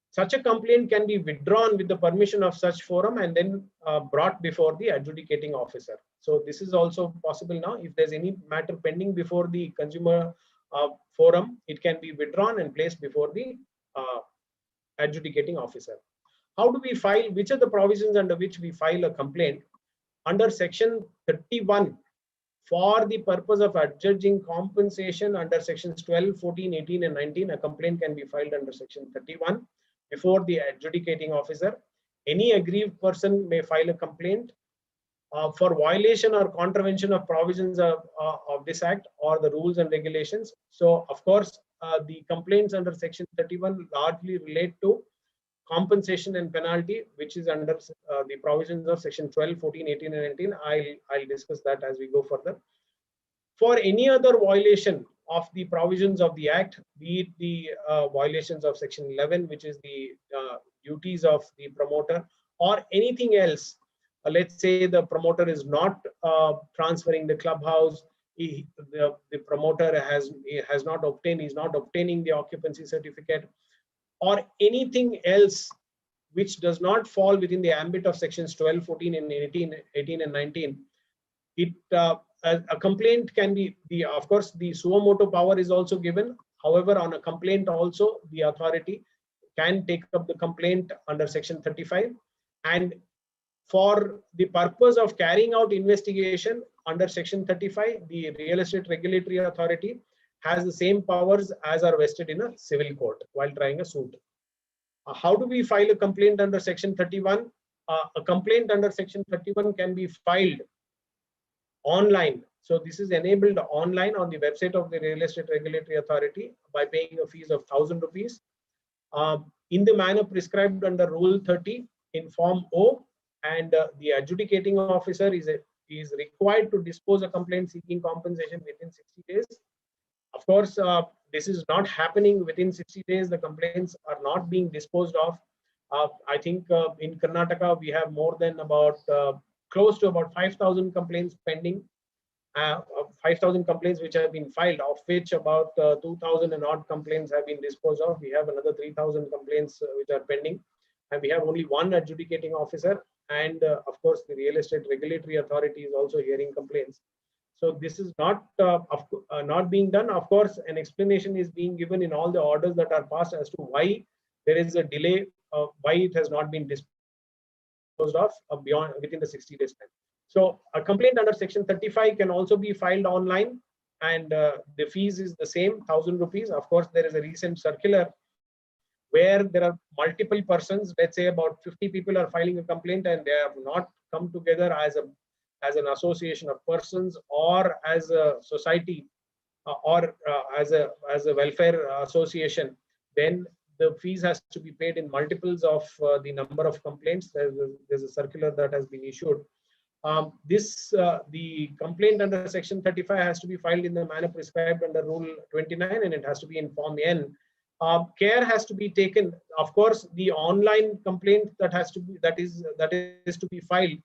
such a complaint can be withdrawn with the permission of such forum and then brought before the adjudicating officer. So this is also possible now. If there's any matter pending before the consumer forum, it can be withdrawn and placed before the adjudicating officer. How do we file? Which are the provisions under which we file a complaint? Under section 31, for the purpose of adjudging compensation under sections 12, 14, 18, and 19, a complaint can be filed under section 31 before the adjudicating officer. Any aggrieved person may file a complaint for violation or contravention of provisions of this act or the rules and regulations. So of course, the complaints under section 31 largely relate to compensation and penalty, which is under the provisions of section 12, 14, 18, and 19. I'll discuss that as we go further. For any other violation of the provisions of the act, be it the violations of section 11, which is the duties of the promoter, or anything else, let's say the promoter is not transferring the clubhouse, the promoter has not obtained, is not obtaining the occupancy certificate, or anything else which does not fall within the ambit of sections 12, 14, and 18 and 19, a complaint can be, of course, the suo motu power is also given. However, on a complaint also, the authority can take up the complaint under section 35. And for the purpose of carrying out investigation under section 35, the Real Estate Regulatory Authority has the same powers as are vested in a civil court while trying a suit. How do we file a complaint under section 31? A complaint under section 31 can be filed online. So this is enabled online on the website of the Real Estate Regulatory Authority by paying a fees of 1,000 rupees in the manner prescribed under Rule 30 in Form O, and the adjudicating officer is required to dispose a complaint seeking compensation within 60 days. Of course, this is not happening within 60 days. The complaints are not being disposed of. I think in Karnataka, we have more than about close to about 5,000 complaints pending, 5,000 complaints which have been filed, of which about 2,000 and odd complaints have been disposed of. We have another 3,000 complaints which are pending, and we have only one adjudicating officer. And of course, the Real Estate Regulatory Authority is also hearing complaints. So this is not being done. Of course, an explanation is being given in all the orders that are passed as to why there is a delay, why it has not been disposed of within the 60 days time. So a complaint under section 35 can also be filed online, and the fees is the same, 1,000 rupees. Of course, there is a recent circular where there are multiple persons, let's say about 50 people are filing a complaint, and they have not come together as an association of persons or as a society or as a welfare association. Then the fees has to be paid in multiples of the number of complaints. There's a circular that has been issued. The complaint under section 35 has to be filed in the manner prescribed under Rule 29, and it has to be in Form N. Care has to be taken. Of course, the online complaint that is to be filed,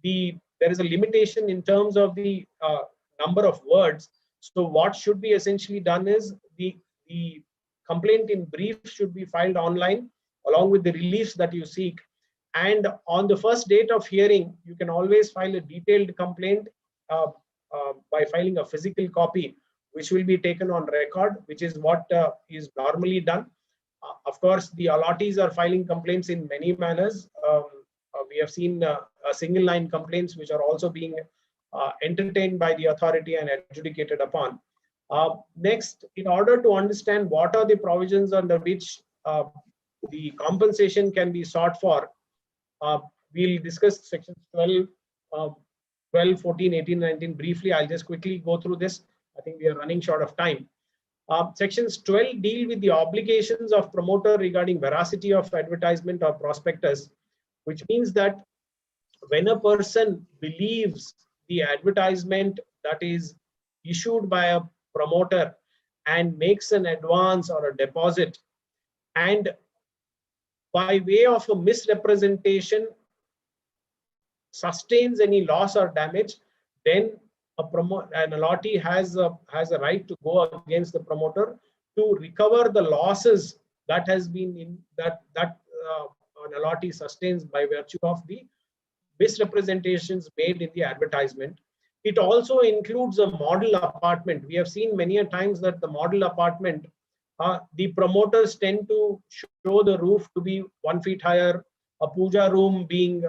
there is a limitation in terms of the number of words. So what should be essentially done is the complaint in brief should be filed online along with the reliefs that you seek. And on the first date of hearing, you can always file a detailed complaint by filing a physical copy, which will be taken on record, which is what is normally done. Of course, the allottees are filing complaints in many manners. We have seen single line complaints, which are also being entertained by the authority and adjudicated upon. Next, in order to understand what are the provisions under which the compensation can be sought for, we'll discuss sections 12, 14, 18, 19 briefly. I'll just quickly go through this. I think we are running short of time. Sections 12 deal with the obligations of promoter regarding veracity of advertisement or prospectus, which means that when a person believes the advertisement that is issued by a promoter and makes an advance or a deposit, and by way of a misrepresentation sustains any loss or damage, then an allottee has a right to go against the promoter to recover the losses that has been that an allottee sustains by virtue of the misrepresentations made in the advertisement. It also includes a model apartment. We have seen many a times that the model apartment, the promoters tend to show the roof to be 1 feet higher, a puja room being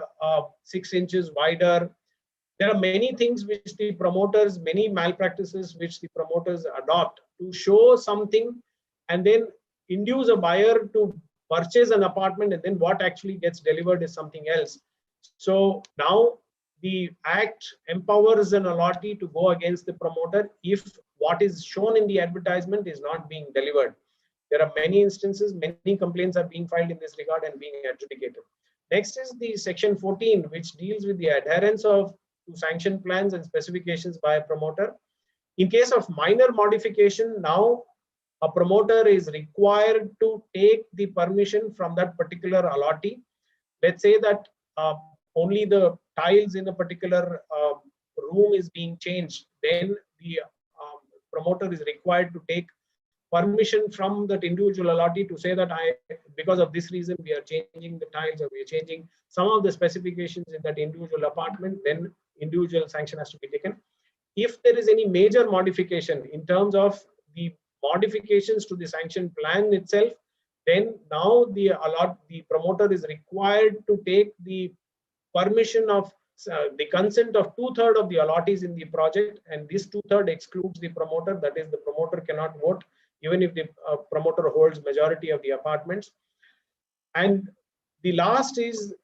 6 inches wider. There are many things which the promoters, many malpractices which the promoters adopt to show something and then induce a buyer to purchase an apartment, and then what actually gets delivered is something else. So now the Act empowers an allottee to go against the promoter if what is shown in the advertisement is not being delivered. There are many instances, many complaints are being filed in this regard and being adjudicated. Next is the section 14, which deals with the adherence to sanction plans and specifications by a promoter. In case of minor modification, now a promoter is required to take the permission from that particular allottee. Let's say that only the tiles in a particular room is being changed, then the promoter is required to take permission from that individual allottee to say that because of this reason, we are changing the tiles or we are changing some of the specifications in that individual apartment, then individual sanction has to be taken. If there is any major modification in terms of the modifications to the sanction plan itself, then now the promoter is required to take the permission of the consent of 2/3 of the allottees in the project, and this 2/3 excludes the promoter. That is, the promoter cannot vote even if the promoter holds majority of the apartments. And the last is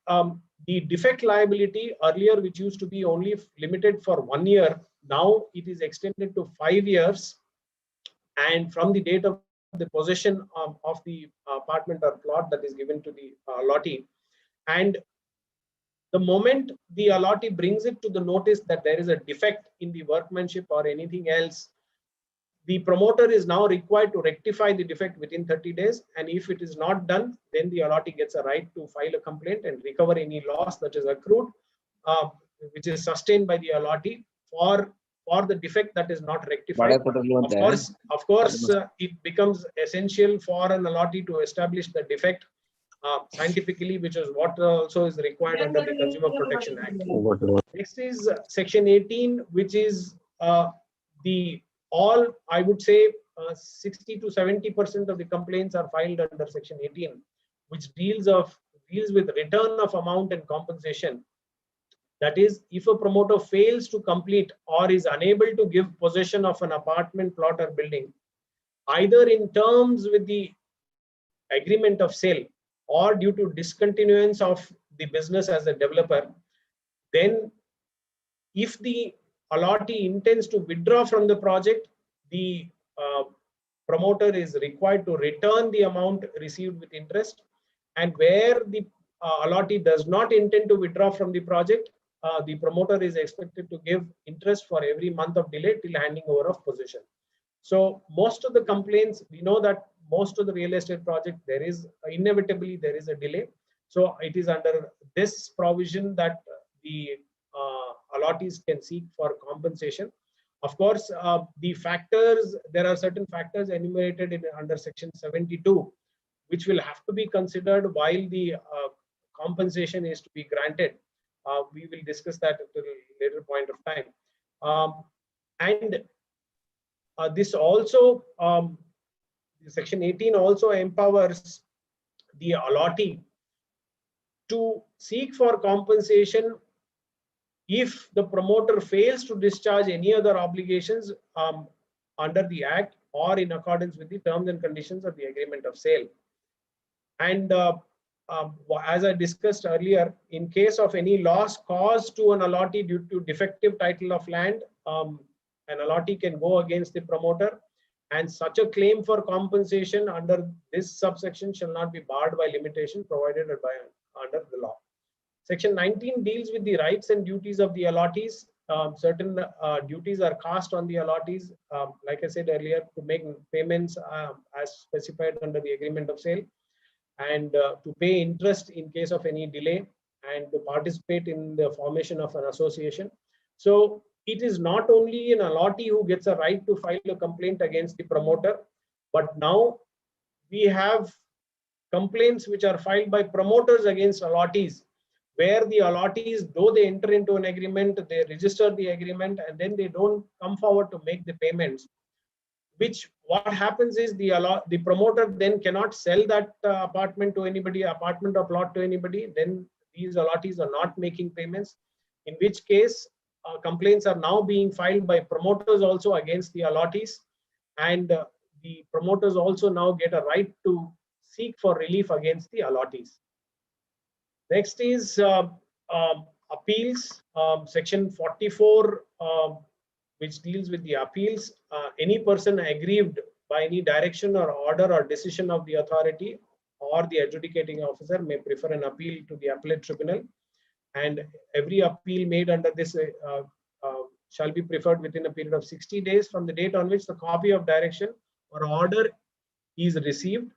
the defect liability, earlier which used to be only limited for 1 year, now it is extended to 5 years, and from the date of the possession of the apartment or plot that is given to the allottee. And the moment the allottee brings it to the notice that there is a defect in the workmanship or anything else, the promoter is now required to rectify the defect within 30 days. And if it is not done, then the allottee gets a right to file a complaint and recover any loss that is accrued, which is sustained by the allottee for the defect that is not rectified. Of course, it becomes essential for an allottee to establish the defect scientifically, which is what also is required under the Consumer Protection Act. Next is Section 18, which is I would say 60 to 70% of the complaints are filed under Section 18, which deals with return of amount and compensation. That is, if a promoter fails to complete or is unable to give possession of an apartment, plot, or building, either in terms with the agreement of sale or due to discontinuance of the business as a developer, then if the allottee intends to withdraw from the project, the promoter is required to return the amount received with interest. And where the allottee does not intend to withdraw from the project, the promoter is expected to give interest for every month of delay till handing over of possession. So most of the complaints, we know that most of the real estate project, there is inevitably there is a delay. So it is under this provision that the allottees can seek for compensation. Of course, the factors, there are certain factors enumerated under Section 72, which will have to be considered while the compensation is to be granted. We will discuss that at a later point of time. This also, Section 18 also empowers the allottee to seek for compensation if the promoter fails to discharge any other obligations under the Act or in accordance with the terms and conditions of the agreement of sale. And as I discussed earlier, in case of any loss caused to an allottee due to defective title of land, an allottee can go against the promoter, and such a claim for compensation under this subsection shall not be barred by limitation provided under the law. Section 19 deals with the rights and duties of the allottees. Certain duties are cast on the allottees, like I said earlier, to make payments as specified under the agreement of sale, and to pay interest in case of any delay, and to participate in the formation of an association. So it is not only an allottee who gets a right to file a complaint against the promoter, but now we have complaints which are filed by promoters against allottees, where the allottees, though they enter into an agreement, they register the agreement, and then they don't come forward to make the payments. Which what happens is the promoter then cannot sell that apartment to anybody, apartment or plot to anybody. Then these allottees are not making payments, in which case complaints are now being filed by promoters also against the allottees, and the promoters also now get a right to seek for relief against the allottees. Next is appeals, Section 44, which deals with the appeals. Any person aggrieved by any direction or order or decision of the authority or the adjudicating officer may prefer an appeal to the appellate tribunal, and every appeal made under this shall be preferred within a period of 60 days from the date on which the copy of direction or order is received.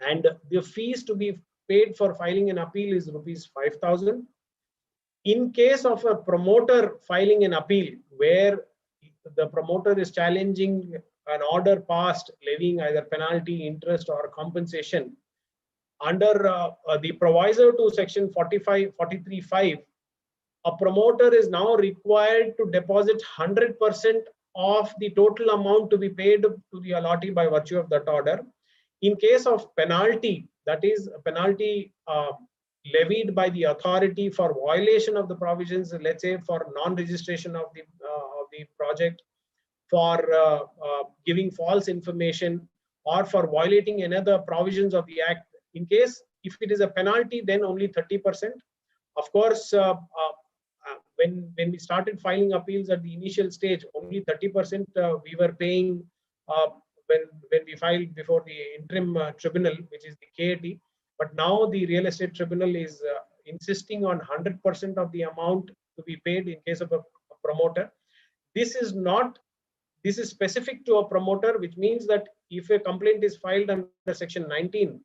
And the fees to be paid for filing an appeal is Rs 5,000. In case of a promoter filing an appeal where the promoter is challenging an order passed levying either penalty, interest, or compensation, under the proviso to section 43(5), a promoter is now required to deposit 100% of the total amount to be paid to the allottee by virtue of that order. In case of penalty, that is a penalty levied by the authority for violation of the provisions, let's say for non-registration of the project, for giving false information, or for violating another provisions of the act. In case if it is a penalty, then only 30%. Of course, when we started filing appeals at the initial stage, only 30% we were paying when we filed before the interim tribunal, which is the KAT. But now the real estate tribunal is insisting on 100% of the amount to be paid in case of a promoter. This is specific to a promoter, which means that if a complaint is filed under section 19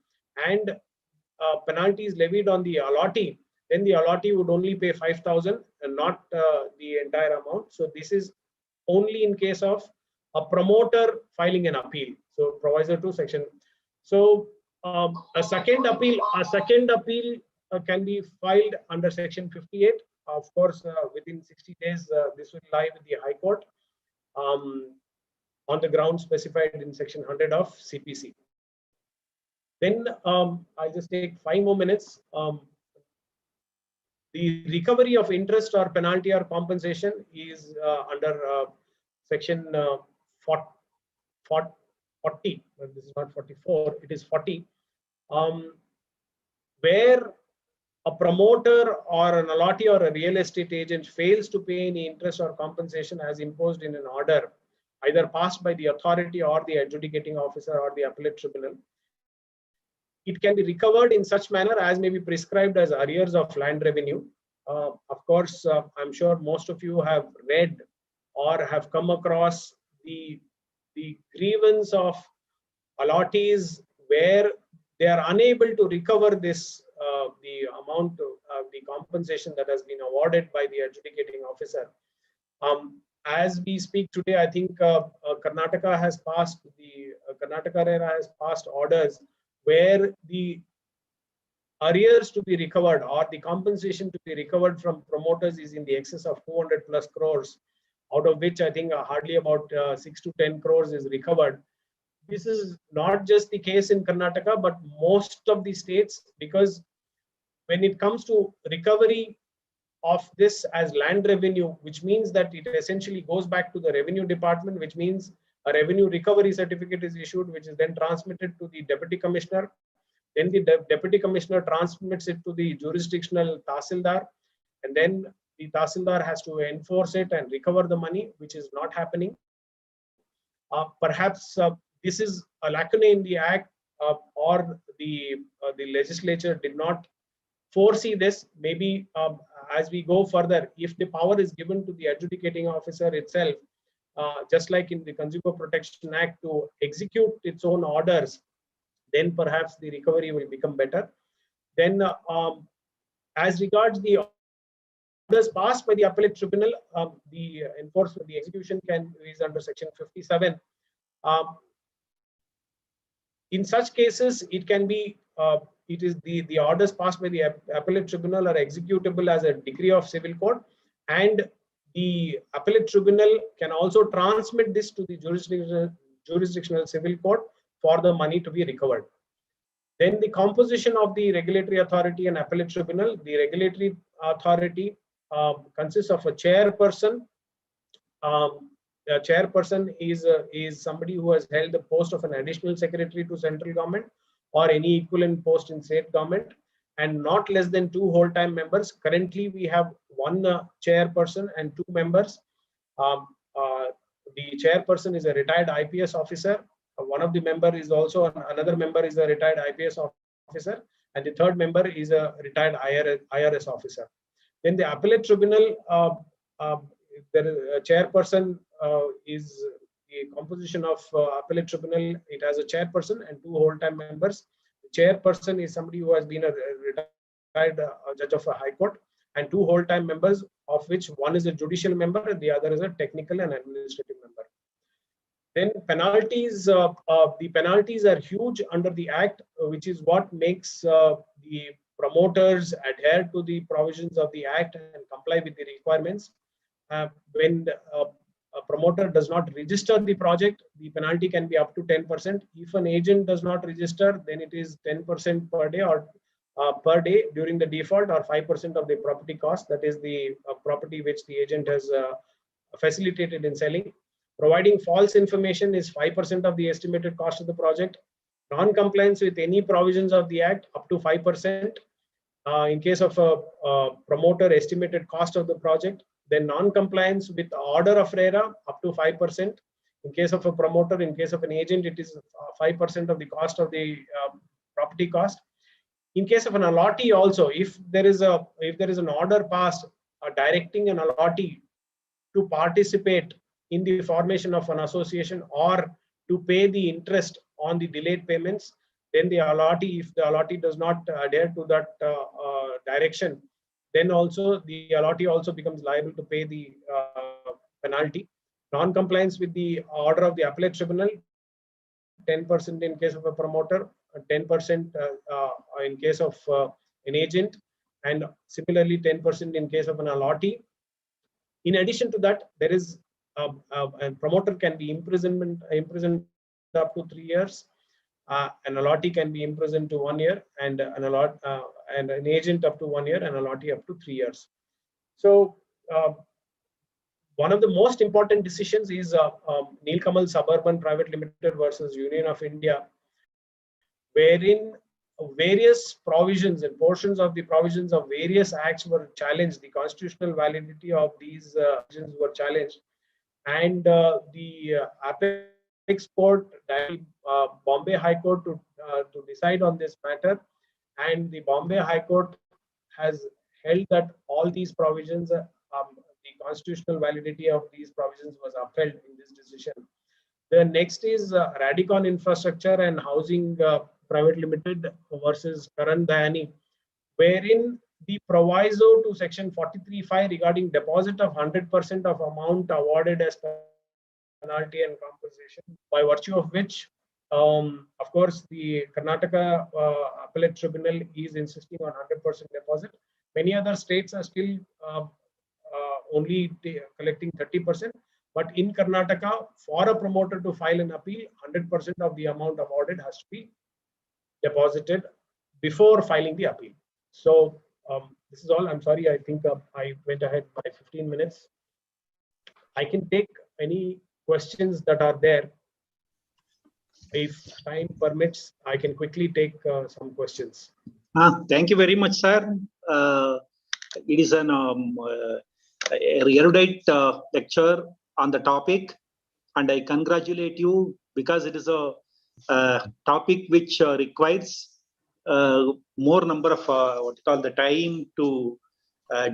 and penalty is levied on the allottee, then the allottee would only pay 5,000 and not the entire amount. So this is only in case of a promoter filing an appeal. So proviso to section. So a second appeal can be filed under section 58. Of course, within 60 days, this will lie with the High Court on the ground specified in section 100 of CPC. Then I'll just take 5 more minutes. The recovery of interest or penalty or compensation is under section 40. This is not 44, it is 40. Where a promoter or an allottee or a real estate agent fails to pay any interest or compensation as imposed in an order, either passed by the authority or the adjudicating officer or the appellate tribunal, it can be recovered in such manner as may be prescribed as arrears of land revenue. Of course, I'm sure most of you have read or have come across the grievance of allottees where they are unable to recover this the amount of the compensation that has been awarded by the adjudicating officer. As we speak today, I think Karnataka has passed the Karnataka RERA has passed orders where the arrears to be recovered or the compensation to be recovered from promoters is in the excess of 200+ crores, out of which I think hardly about 6 to 10 crores is recovered. This is not just the case in Karnataka, but most of the states, because when it comes to recovery of this as land revenue, which means that it essentially goes back to the revenue department, which means a revenue recovery certificate is issued, which is then transmitted to the deputy commissioner. Then the deputy commissioner transmits it to the jurisdictional tahsildar, and then the tahsildar has to enforce it and recover the money, which is not happening. Perhaps this is a lacuna in the act, or the legislature did not foresee this. Maybe as we go further, if the power is given to the adjudicating officer itself, just like in the Consumer Protection Act, to execute its own orders, then perhaps the recovery will become better. Then as regards the orders passed by the appellate tribunal, the enforcement, the execution is under section 57. In such cases, it can be it is the orders passed by the appellate tribunal are executable as a decree of civil court, and the appellate tribunal can also transmit this to the jurisdictional civil court for the money to be recovered. Then the composition of the regulatory authority and appellate tribunal. The regulatory authority consists of a chairperson. The chairperson is somebody who has held the post of an additional secretary to central government or any equivalent post in state government, and not less than 2 whole-time members. Currently, we have 1 chairperson and 2 members. The chairperson is a retired IPS officer. One of the member is also another member is a retired IPS officer, and the third member is a retired IRS officer. Then the appellate tribunal, there is a chairperson is the composition of appellate tribunal. It has a chairperson and 2 whole-time members. The chairperson is somebody who has been a retired judge of a high court, and 2 whole-time members, of which one is a judicial member and the other is a technical and administrative member. Then penalties, the penalties are huge under the Act, which is what makes the promoters adhere to the provisions of the Act and comply with the requirements. When a promoter does not register the project, the penalty can be up to 10%. If an agent does not register, then it is 10% per day or per day during the default, or 5% of the property cost, that is the property which the agent has facilitated in selling. Providing false information is 5% of the estimated cost of the project. Non-compliance with any provisions of the Act up to 5%. In case of a promoter estimated cost of the project, then non-compliance with the order of RERA up to 5%. In case of a promoter, in case of an agent, it is 5% of the cost of the property cost. In case of an allottee also, if there is an order passed directing an allottee to participate in the formation of an association or to pay the interest on the delayed payments, then the allottee, if the allottee does not adhere to that direction, then also the allottee also becomes liable to pay the penalty. Non-compliance with the order of the appellate tribunal, 10% in case of a promoter, 10% in case of an agent, and similarly 10% in case of an allottee. In addition to that, there is a promoter can be imprisoned up to 3 years. An allottee can be imprisoned to 1 year, and an agent up to 1 year, and allottee up to 3 years. So one of the most important decisions is Nilkamal Suburban Private Limited versus Union of India, wherein various provisions and portions of the provisions of various acts were challenged. The constitutional validity of these provisions were challenged, and the apex court, Bombay High Court, to decide on this matter, and the Bombay High Court has held that all these provisions, the constitutional validity of these provisions was upheld in this decision. The next is Radicon Infrastructure and Housing Private Limited versus Karan Dayani, wherein the proviso to section 43(5) regarding deposit of 100% of amount awarded as penalty and compensation, by virtue of which, of course, the Karnataka Appellate Tribunal is insisting on 100% deposit. Many other states are still only collecting 30%. But in Karnataka, for a promoter to file an appeal, 100% of the amount awarded has to be deposited before filing the appeal. So this is all. I'm sorry, I think I went ahead by 15 minutes. I can take any questions that are there. If time permits, I can quickly take some questions. Thank you very much, sir. It is an erudite lecture on the topic, and I congratulate you because it is a topic which requires more number of what you call the time to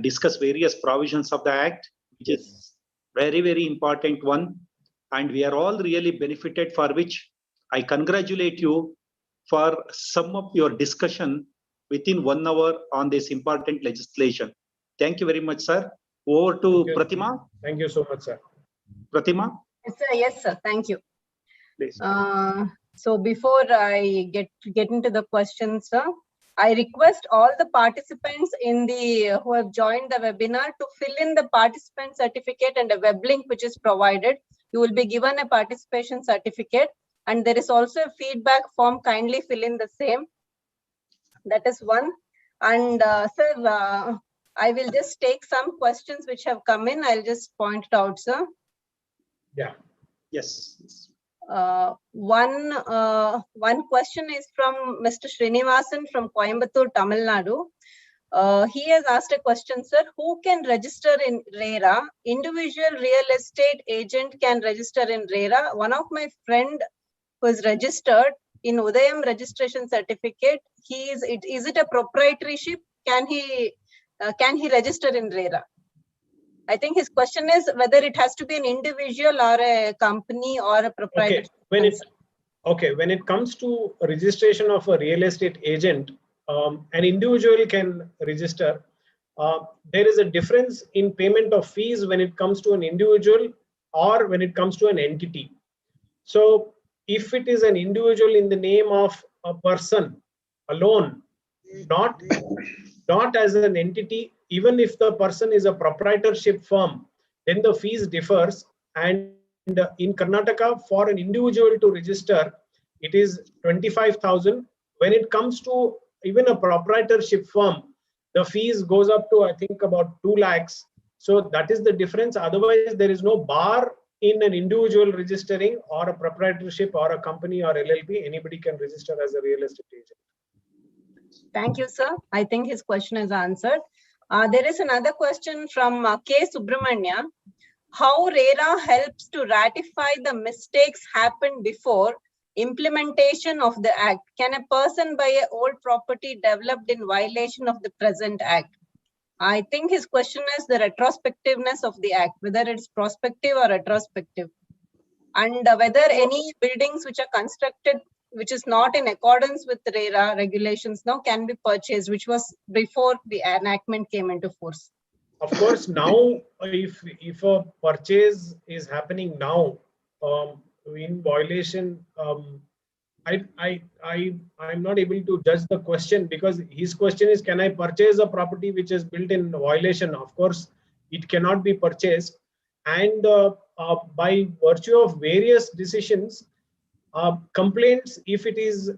discuss various provisions of the Act, which is very, very important one, and we are all really benefited, for which I congratulate you for some of your discussion within 1 hour on this important legislation. Thank you very much, sir. Over to Pratima. Thank you so much, sir. Pratima? Yes, sir. Yes, sir. Thank you. Please. So before I get into the questions, sir, I request all the participants who have joined the webinar to fill in the participant certificate and a web link which is provided. You will be given a participation certificate, and there is also a feedback form. Kindly fill in the same. That is one. And sir, I will just take some questions which have come in. I'll just point it out, sir. Yeah. Yes. One question is from Mr. Srinivasan from Coimbatore, Tamil Nadu. He has asked a question, sir. Who can register in RERA? Individual real estate agent can register in RERA. One of my friend who is registered in Udayam registration certificate, is it a proprietorship? Can he register in RERA? I think his question is whether it has to be an individual or a company or a proprietorship. Okay, when it comes to registration of a real estate agent, an individual can register. there is a difference in payment of fees when it comes to an individual or when it comes to an entity. So if it is an individual in the name of a person alone, not as an entity, even if the person is a proprietorship firm, then the fees differs. And in Karnataka, for an individual to register, it is 25,000. When it comes to even a proprietorship firm, the fees goes up to, I think, about 2 lakhs. So that is the difference. Otherwise, there is no bar in an individual registering or a proprietorship or a company or LLP. Anybody can register as a real estate agent. Thank you, sir. I think his question is answered. There is another question from K. Subramanya. How RERA helps to ratify the mistakes happened before implementation of the act? Can a person buy an old property developed in violation of the present act? I think his question is the retrospectiveness of the act, whether it's prospective or retrospective, and whether any buildings which are constructed which is not in accordance with the RERA regulations now can be purchased, which was before the enactment came into force. Of course, now if a purchase is happening now in violation, I'm not able to judge the question, because his question is, can I purchase a property which is built in violation? Of course, it cannot be purchased. And by virtue of various decisions, complaints, if it is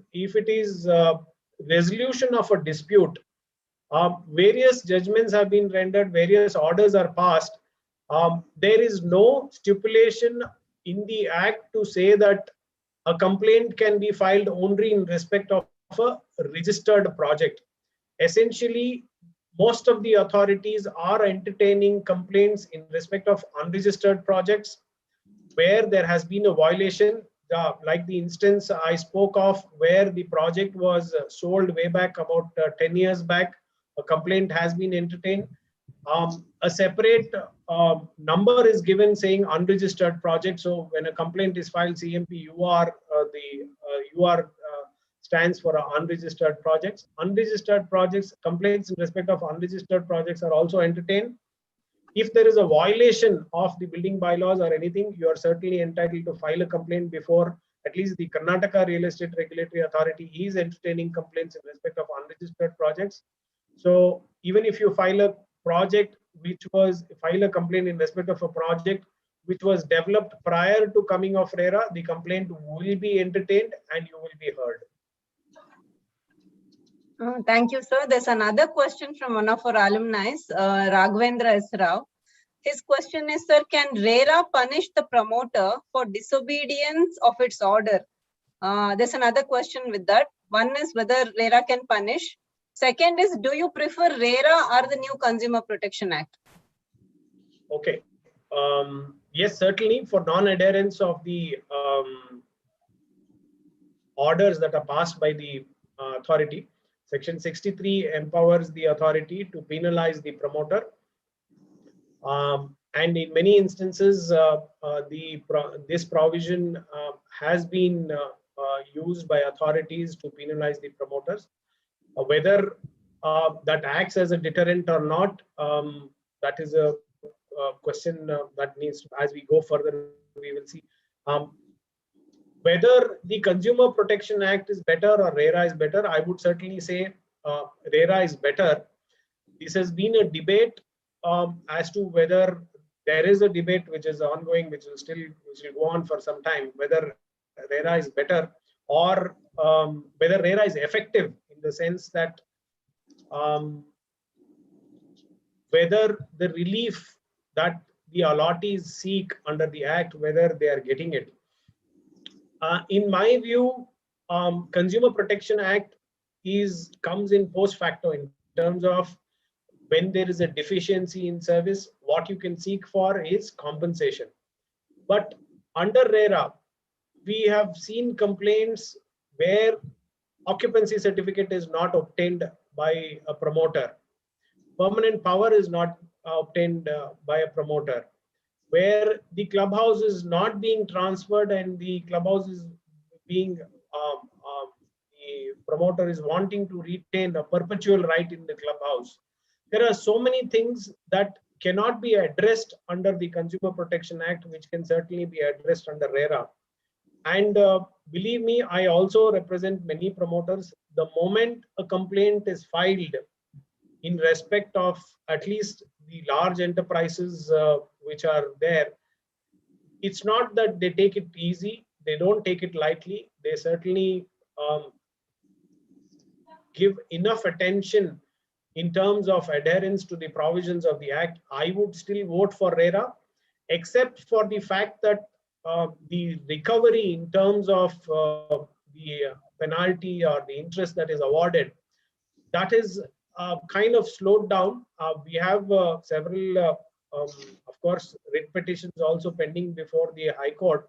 resolution of a dispute, various judgments have been rendered, various orders are passed. There is no stipulation in the act to say that a complaint can be filed only in respect of a registered project. Essentially, most of the authorities are entertaining complaints in respect of unregistered projects where there has been a violation, like the instance I spoke of, where the project was sold way back about 10 years back. A complaint has been entertained. A separate number is given saying unregistered project. So when a complaint is filed, CMP UR, UR stands for unregistered projects. Unregistered projects, complaints in respect of unregistered projects are also entertained. If there is a violation of the building bylaws or anything, you are certainly entitled to file a complaint before at least the Karnataka Real Estate Regulatory Authority is entertaining complaints in respect of unregistered projects. So even if you file a complaint in respect of a project which was developed prior to coming of RERA, the complaint will be entertained and you will be heard. Thank you, sir. There's another question from one of our alumni, Raghavendra S. Rao. His question is, sir, can RERA punish the promoter for disobedience of its order? There's another question with that. One is whether RERA can punish. Second is, do you prefer RERA or the new Consumer Protection Act? Okay. Yes, certainly for non-adherence of the orders that are passed by the authority. Section 63 empowers the authority to penalize the promoter. And in many instances, this provision has been used by authorities to penalize the promoters. Whether that acts as a deterrent or not, that is a question that needs to, as we go further, we will see. Whether the Consumer Protection Act is better or RERA is better, I would certainly say RERA is better. This has been a debate as to whether there is a debate which is ongoing, which will go on for some time, whether RERA is better or whether RERA is effective in the sense that whether the relief that the allottees seek under the act, whether they are getting it. In my view, Consumer Protection Act comes in post facto in terms of when there is a deficiency in service, what you can seek for is compensation. But under RERA, we have seen complaints where occupancy certificate is not obtained by a promoter. Permanent power is not obtained by a promoter, where the clubhouse is not being transferred and the clubhouse is being, the promoter is wanting to retain a perpetual right in the clubhouse. there are so many things that cannot be addressed under the Consumer Protection Act, which can certainly be addressed under RERA. And believe me, I also represent many promoters. The moment a complaint is filed in respect of at least the large enterprises which are there, it's not that they take it easy. They don't take it lightly. They certainly give enough attention in terms of adherence to the provisions of the Act. I would still vote for RERA, except for the fact that the recovery in terms of the penalty or the interest that is awarded, that is kind of slowed down. We have several, of course, writ petitions also pending before the High Court,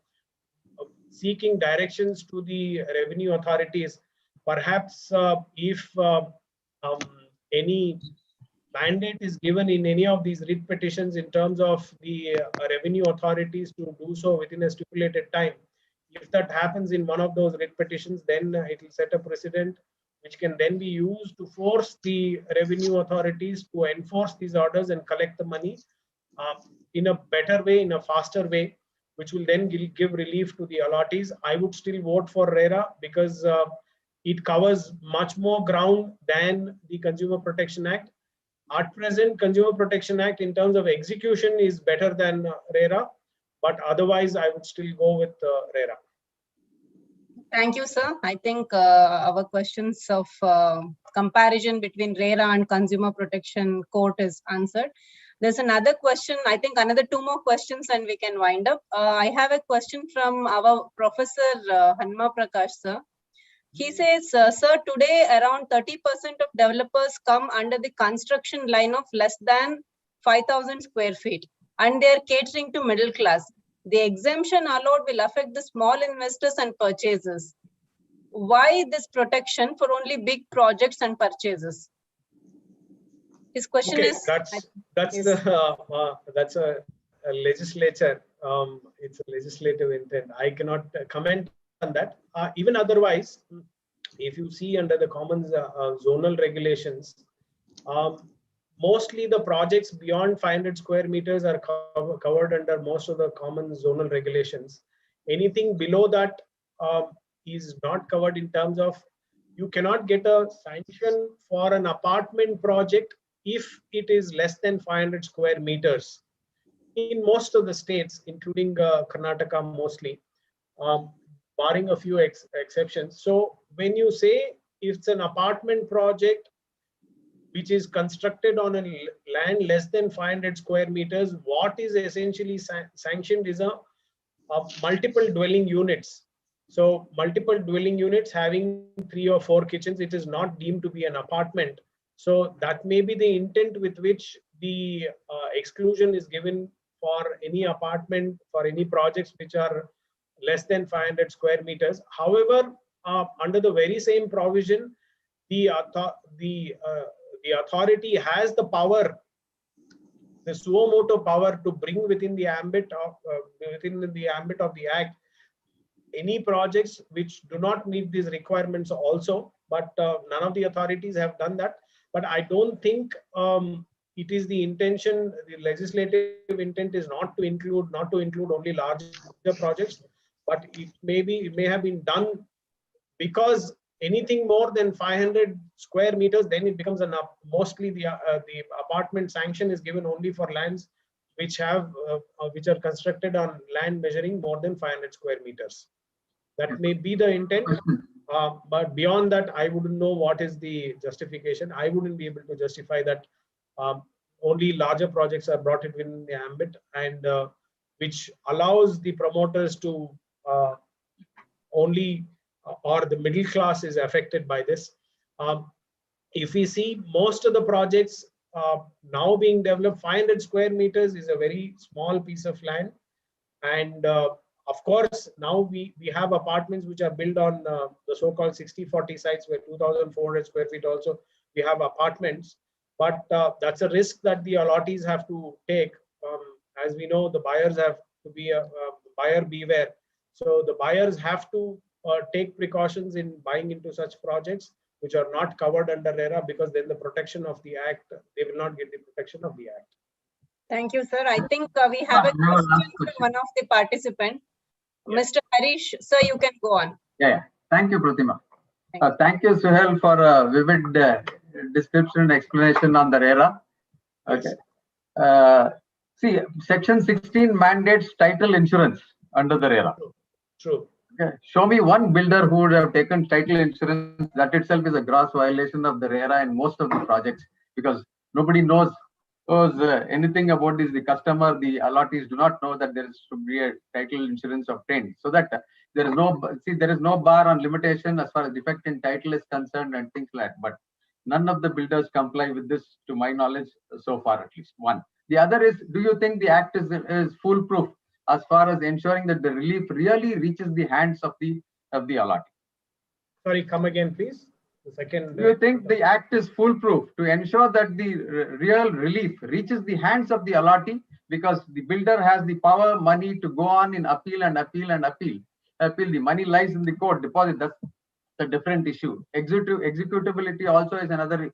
seeking directions to the revenue authorities. Perhaps if any mandate is given in any of these writ petitions in terms of the revenue authorities to do so within a stipulated time, if that happens in one of those writ petitions, then it will set a precedent which can then be used to force the revenue authorities to enforce these orders and collect the money in a better way, in a faster way, which will then give relief to the allottees. I would still vote for RERA because it covers much more ground than the Consumer Protection Act. At present, Consumer Protection Act in terms of execution is better than RERA, but otherwise I would still go with RERA. Thank you, sir. I think our questions of comparison between RERA and Consumer Protection Court is answered. There's another question, I think another 2 more questions and we can wind up. I have a question from our Professor Hanma Prakash, sir. He says, sir, today around 30% of developers come under the construction line of less than 5,000 square feet and they're catering to middle class. The exemption allowed will affect the small investors and purchasers. Why this protection for only big projects and purchases? His question is that's a legislature. It's a legislative intent. I cannot comment on that. Even otherwise, if you see under the common zonal regulations, mostly the projects beyond 500 square meters are covered under most of the common zonal regulations. Anything below that is not covered in terms of, you cannot get a sanction for an apartment project if it is less than 500 square meters in most of the states, including Karnataka mostly, barring a few exceptions. So when you say it's an apartment project which is constructed on a land less than 500 square meters, what is essentially sanctioned is a multiple dwelling units. So multiple dwelling units having 3 or 4 kitchens, it is not deemed to be an apartment. So that may be the intent with which the exclusion is given for any apartment, for any projects which are less than 500 square meters. However, under the very same provision, the authority has the power, the suo motu power, to bring within the ambit of the Act any projects which do not meet these requirements also. But none of the authorities have done that. But I don't think it is the intention. The legislative intent is not to include only larger projects, but it may have been done because anything more than 500 square meters, then it becomes enough. Mostly the apartment sanction is given only for lands which are constructed on land measuring more than 500 square meters. That may be the intent, but beyond that, I wouldn't know what is the justification. I wouldn't be able to justify that only larger projects are brought within the ambit, and which allows the promoters to only, or the middle class is affected by this. If we see most of the projects now being developed, 500 square meters is a very small piece of land. And of course, now we have apartments which are built on the so-called 60-40 sites where 2,400 square feet also we have apartments. But that's a risk that the allottees have to take. As we know, the buyers have to be a buyer beware. So the buyers have to take precautions in buying into such projects. which are not covered under RERA, because then the protection of the Act, they will not get the protection of the Act. Thank you, sir. I think we have a question from one of the participants. Yes. Mr. Harish, sir, you can go on. Yeah. Thank you, Pratima. Thank Thank you, Suhail, for a vivid description and explanation on the RERA. Okay. See, Section 16 mandates title insurance under the RERA. True. Okay. Show me one builder who would have taken title insurance. That itself is a gross violation of the RERA in most of the projects, because nobody knows anything about this. The customer, the allottees do not know that there is to be a title insurance obtained. So that there is no bar on limitation as far as defect in title is concerned and things like that. But none of the builders comply with this, to my knowledge, so far at least. One. The other is, do you think the Act is foolproof as far as ensuring that the relief really reaches the hands of the allottee? Sorry, come again, please. The second. Do you think the Act is foolproof to ensure that the real relief reaches the hands of the allottee? Because the builder has the power, money to go on in appeal and appeal and appeal. The money lies in the court deposit. That's a different issue. Executability also is another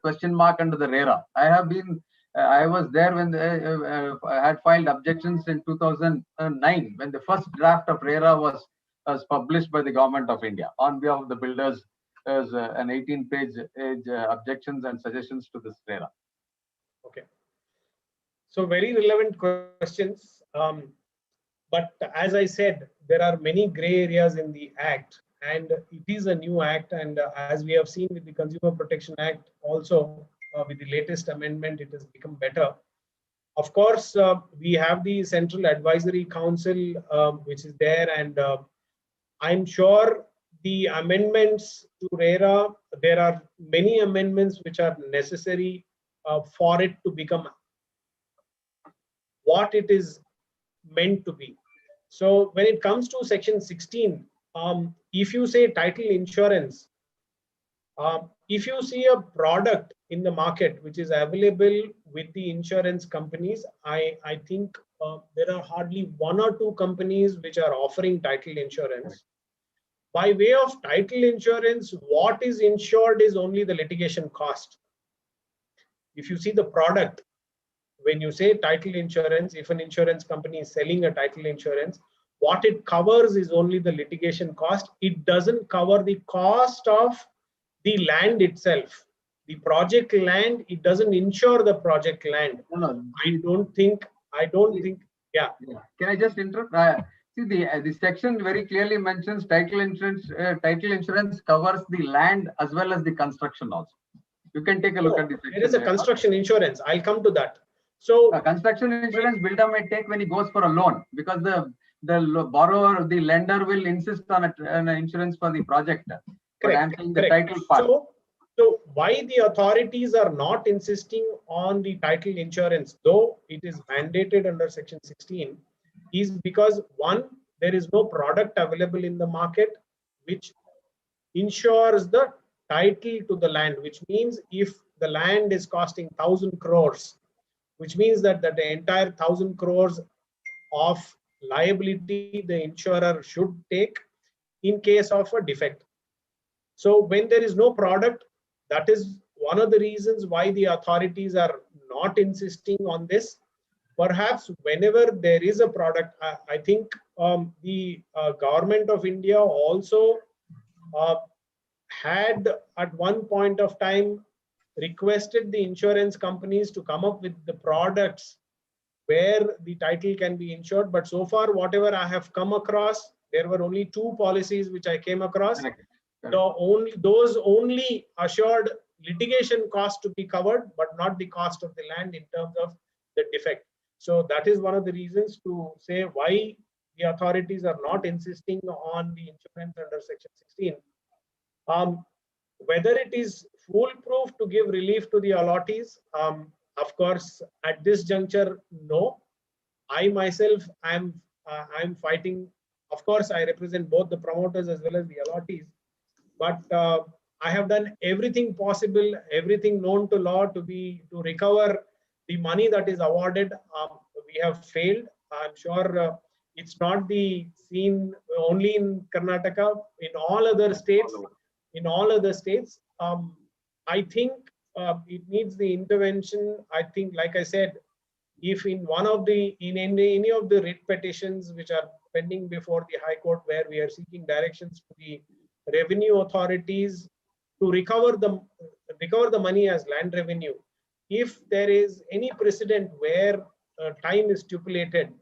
question mark under the RERA. I was there when I had filed objections in 2009 when the first draft of RERA was published by the Government of India on behalf of the builders as an 18-page objections and suggestions to this RERA. Okay. So very relevant questions. But as I said, there are many gray areas in the Act, and it is a new Act. And as we have seen with the Consumer Protection Act also, with the latest amendment, it has become better. Of course, we have the Central Advisory Council, which is there, and I'm sure the amendments to RERA, there are many amendments which are necessary for it to become what it is meant to be. So when it comes to Section 16, if you say title insurance, if you see a product in the market which is available with the insurance companies, I think there are hardly one or two companies which are offering title insurance. By way of title insurance, what is insured is only the litigation cost. If you see the product, when you say title insurance, if an insurance company is selling a title insurance, what it covers is only the litigation cost. It doesn't cover the cost of the land itself. The project land, it doesn't insure the project land. No. I don't think, yeah. Can I just interrupt? See, the section very clearly mentions title insurance. Title insurance covers the land as well as the construction also. You can take a look at the section. There is a construction insurance. I'll come to that. So construction insurance builder may take when he goes for a loan, because the borrower, the lender will insist on an insurance for the project. But I'm saying the title part. So why the authorities are not insisting on the title insurance, though it is mandated under Section 16, is because one, there is no product available in the market which insures the title to the land, which means if the land is costing 1,000 crores, which means that the entire 1,000 crores of liability the insurer should take in case of a defect. So when there is no product, that is one of the reasons why the authorities are not insisting on this. Perhaps whenever there is a product, I think the government of India also had at one point of time requested the insurance companies to come up with the products where the title can be insured. But so far, whatever I have come across, there were only two policies which I came across. Those only assured litigation cost to be covered, but not the cost of the land in terms of the defect. So that is one of the reasons to say why the authorities are not insisting on the insurance under Section 16. Whether it is foolproof to give relief to the allottees, of course, at this juncture, no. I myself am fighting. Of course, I represent both the promoters as well as the allottees. But I have done everything possible, everything known to law to recover the money that is awarded. We have failed. I'm sure it's not the scene only in Karnataka. In all other states, in all other states. I think it needs the intervention. I think, like I said, if in any of the writ petitions which are pending before the High Court, where we are seeking directions to the revenue authorities to recover the money as land revenue, if there is any precedent where time is stipulated,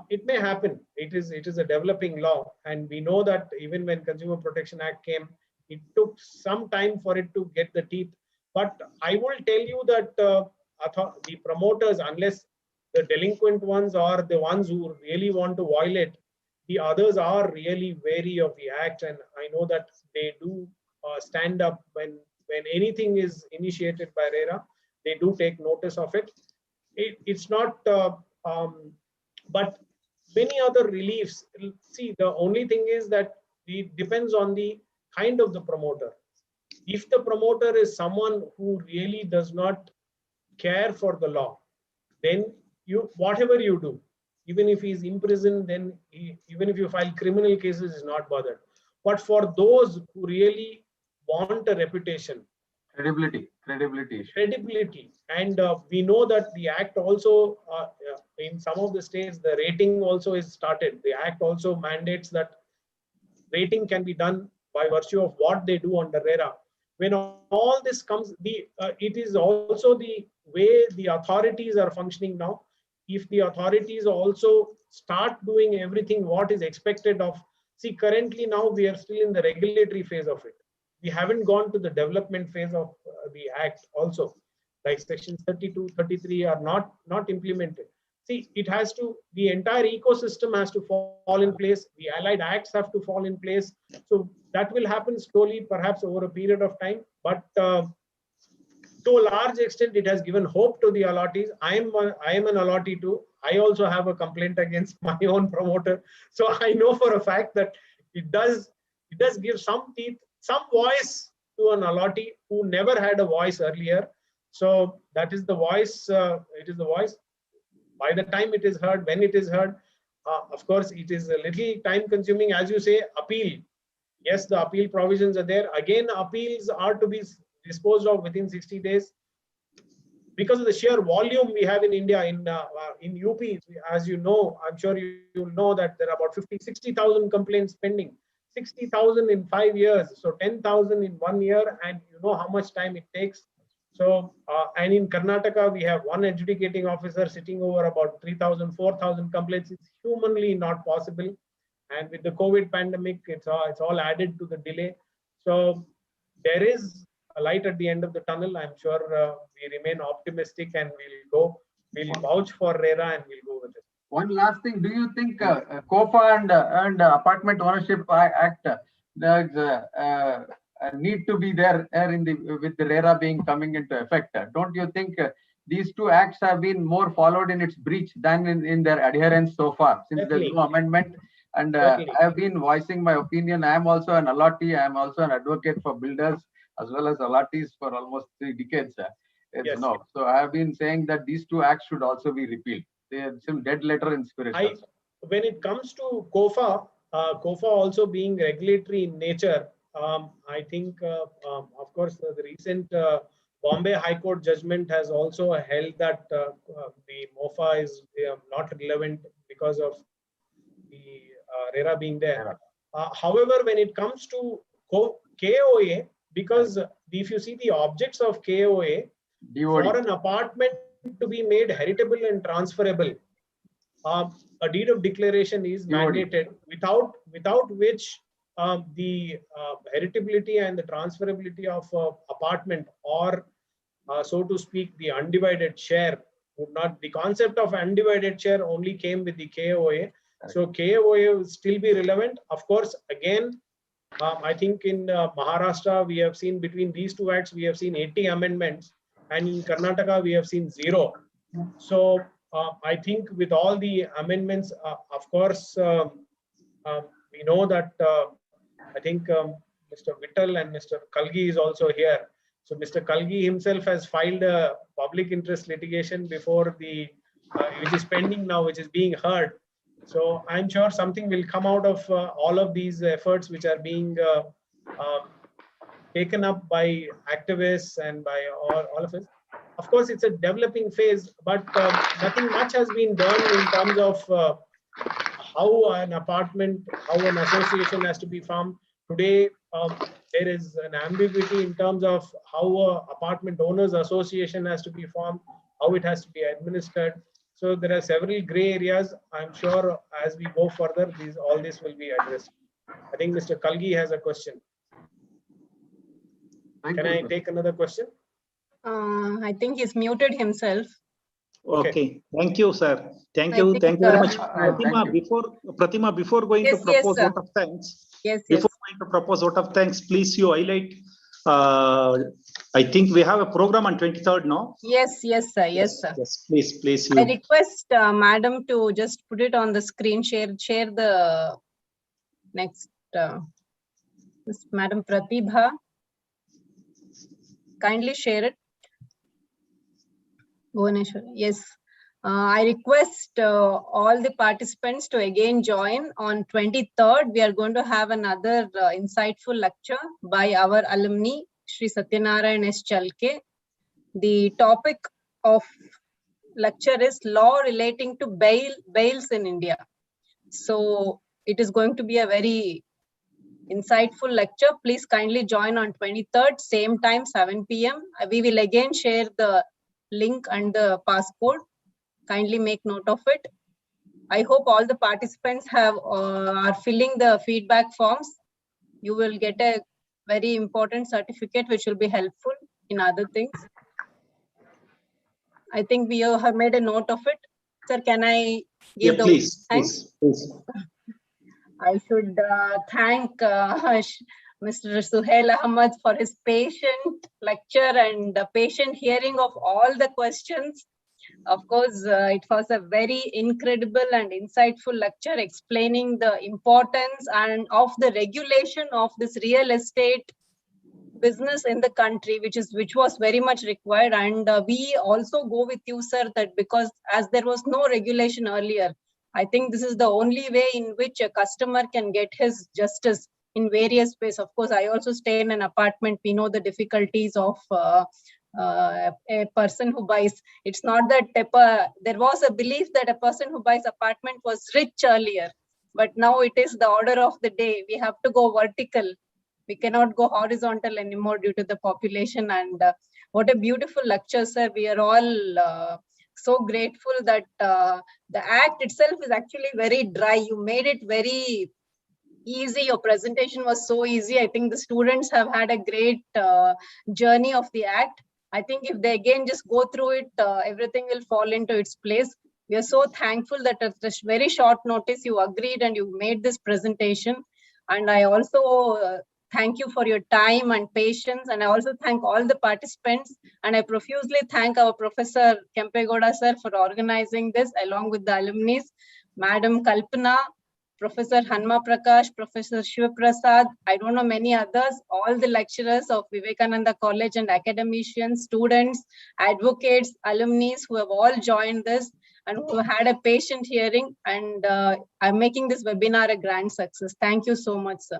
it may happen. It is a developing law, and we know that even when Consumer Protection Act came, it took some time for it to get the teeth. But I will tell you that the promoters, unless the delinquent ones or the ones who really want to violate, the others are really wary of the act, and I know that they do stand up when anything is initiated by RERA. They do take notice of it. It's not, but many other reliefs. See, the only thing is that it depends on the kind of the promoter. If the promoter is someone who really does not care for the law, then whatever you do, even if he's imprisoned, then even if you file criminal cases, is not bothered. But for those who really want a reputation, credibility, and we know that the act also in some of the states, the rating also is started. The act also mandates that rating can be done by virtue of what they do under RERA. When all this comes, it is also the way the authorities are functioning now. If the authorities also start doing everything what is expected of, see, currently now we are still in the regulatory phase of it. We haven't gone to the development phase of the act also. Like sections 32, 33 are not implemented. See, it has to, the entire ecosystem has to fall in place. The allied acts have to fall in place. So that will happen slowly, perhaps over a period of time. But to a large extent, it has given hope to the allottees. I am an allottee too. I also have a complaint against my own promoter. So I know for a fact that it does give some teeth, some voice to an allottee who never had a voice earlier. So that is the voice. It is the voice. By the time it is heard, when it is heard, of course, it is a little time consuming. As you say, appeal. Yes, the appeal provisions are there. Again, appeals are to be disposed of within 60 days. Because of the sheer volume we have in India, in UP, as you know, I'm sure you know that there are about 60,000 complaints pending. 60,000 in 5 years, so 10,000 in 1 year, and you know how much time it takes. So, and in Karnataka, we have one adjudicating officer sitting over about 3,000, 4,000 complaints. It's humanly not possible. And with the COVID pandemic, it's all added to the delay. So there is a light at the end of the tunnel. I'm sure we remain optimistic, and we'll vouch for RERA and we'll go with it. One last thing, do you think COFA and Apartment Ownership Act, there's a need to be there with the RERA coming into effect? Don't you think these two acts have been more followed in its breach than in their adherence so far, since there's no amendment? And I have been voicing my opinion. I am also an allottee. I am also an advocate for builders as well as allottees for almost 3 decades. Yes. So I have been saying that these two acts should also be repealed. They are some dead letter inspiration. When it comes to COFA, COFA also being regulatory in nature, I think, of course, the recent Bombay High Court judgment has also held that the MOFA is not relevant because of the RERA being there. However, when it comes to KOA, because if you see the objects of KOA, for an apartment to be made heritable and transferable, a deed of declaration is mandated, without which the heritability and the transferability of apartment, or so to speak, the undivided share would not. The concept of undivided share only came with the KOA. So KOA will still be relevant. Of course, again, I think in Maharashtra, we have seen between these two acts, we have seen 80 amendments, and in Karnataka, we have seen 0. So I think with all the amendments, of course, we know that I think Mr. Vittal and Mr. Kalgi is also here. So Mr. Kalgi himself has filed a public interest litigation before which is pending now, which is being heard. So I'm sure something will come out of all of these efforts which are being taken up by activists and by all of us. Of course, it's a developing phase, but nothing much has been done in terms of how an apartment, how an association has to be formed. Today, there is an ambiguity in terms of how an apartment owners association has to be formed, how it has to be administered. So there are several gray areas. I'm sure as we go further, all this will be addressed. I think Mr. Kalgi has a question. Can I take another question? I think he's muted himself. Okay. Thank you, sir. Thank I you. think, Thank you very much. Thank Before going Yes, to propose yes, vote of thanks, Yes, yes. before going to propose vote of thanks, please you highlight. I think we have a program on 23rd, no? Yes, yes, sir. Yes, sir. Yes, please I you. request madam to just put it on the screen, share the next, this Madam Pratibha. Kindly share it. Bhuvaneshwar. Yes. I request all the participants to again join on 23rd. We are going to have another insightful lecture by our alumni, Shri Satyanarayan S. Chalke. The topic of lecture is law relating to bails in India. So it is going to be a very insightful lecture. Please kindly join on 23rd, same time, 7 p.m. We will again share the link and the passcode. Kindly make note of it. I hope all the participants are filling the feedback forms. You will get a very important certificate which will be helpful in other things. I think we have made a note of it. Sir, can I give the Please. I should thank Mr. Suhail Ahmed for his patient lecture and patient hearing of all the questions. Of course, it was a very incredible and insightful lecture explaining the importance and of the regulation of this real estate business in the country, which was very much required. And we also go with you, sir, that because as there was no regulation earlier, I think this is the only way in which a customer can get his justice in various ways. Of course, I also stay in an apartment. We know the difficulties of a person who buys. It's not that there was a belief that a person who buys apartment was rich earlier, but now it is the order of the day. We have to go vertical. We cannot go horizontal anymore due to the population. And what a beautiful lecture, sir. We are all so grateful that the act itself is actually very dry. You made it very easy. Your presentation was so easy. I think the students have had a great journey of the act. I think if they again just go through it, everything will fall into its place. We are so thankful that at this very short notice, you agreed and you made this presentation. And I also thank you for your time and patience. And I also thank all the participants. And I profusely thank our Professor Kempegoda sir for organizing this along with the alumni, Madam Kalpana, Professor Hanma Prakash, Professor Shivaprasad, I don't know many others, all the lecturers of Vivekananda College and academicians, students, advocates, alumni who have all joined this and who had a patient hearing. And I'm making this webinar a grand success. Thank you so much, sir.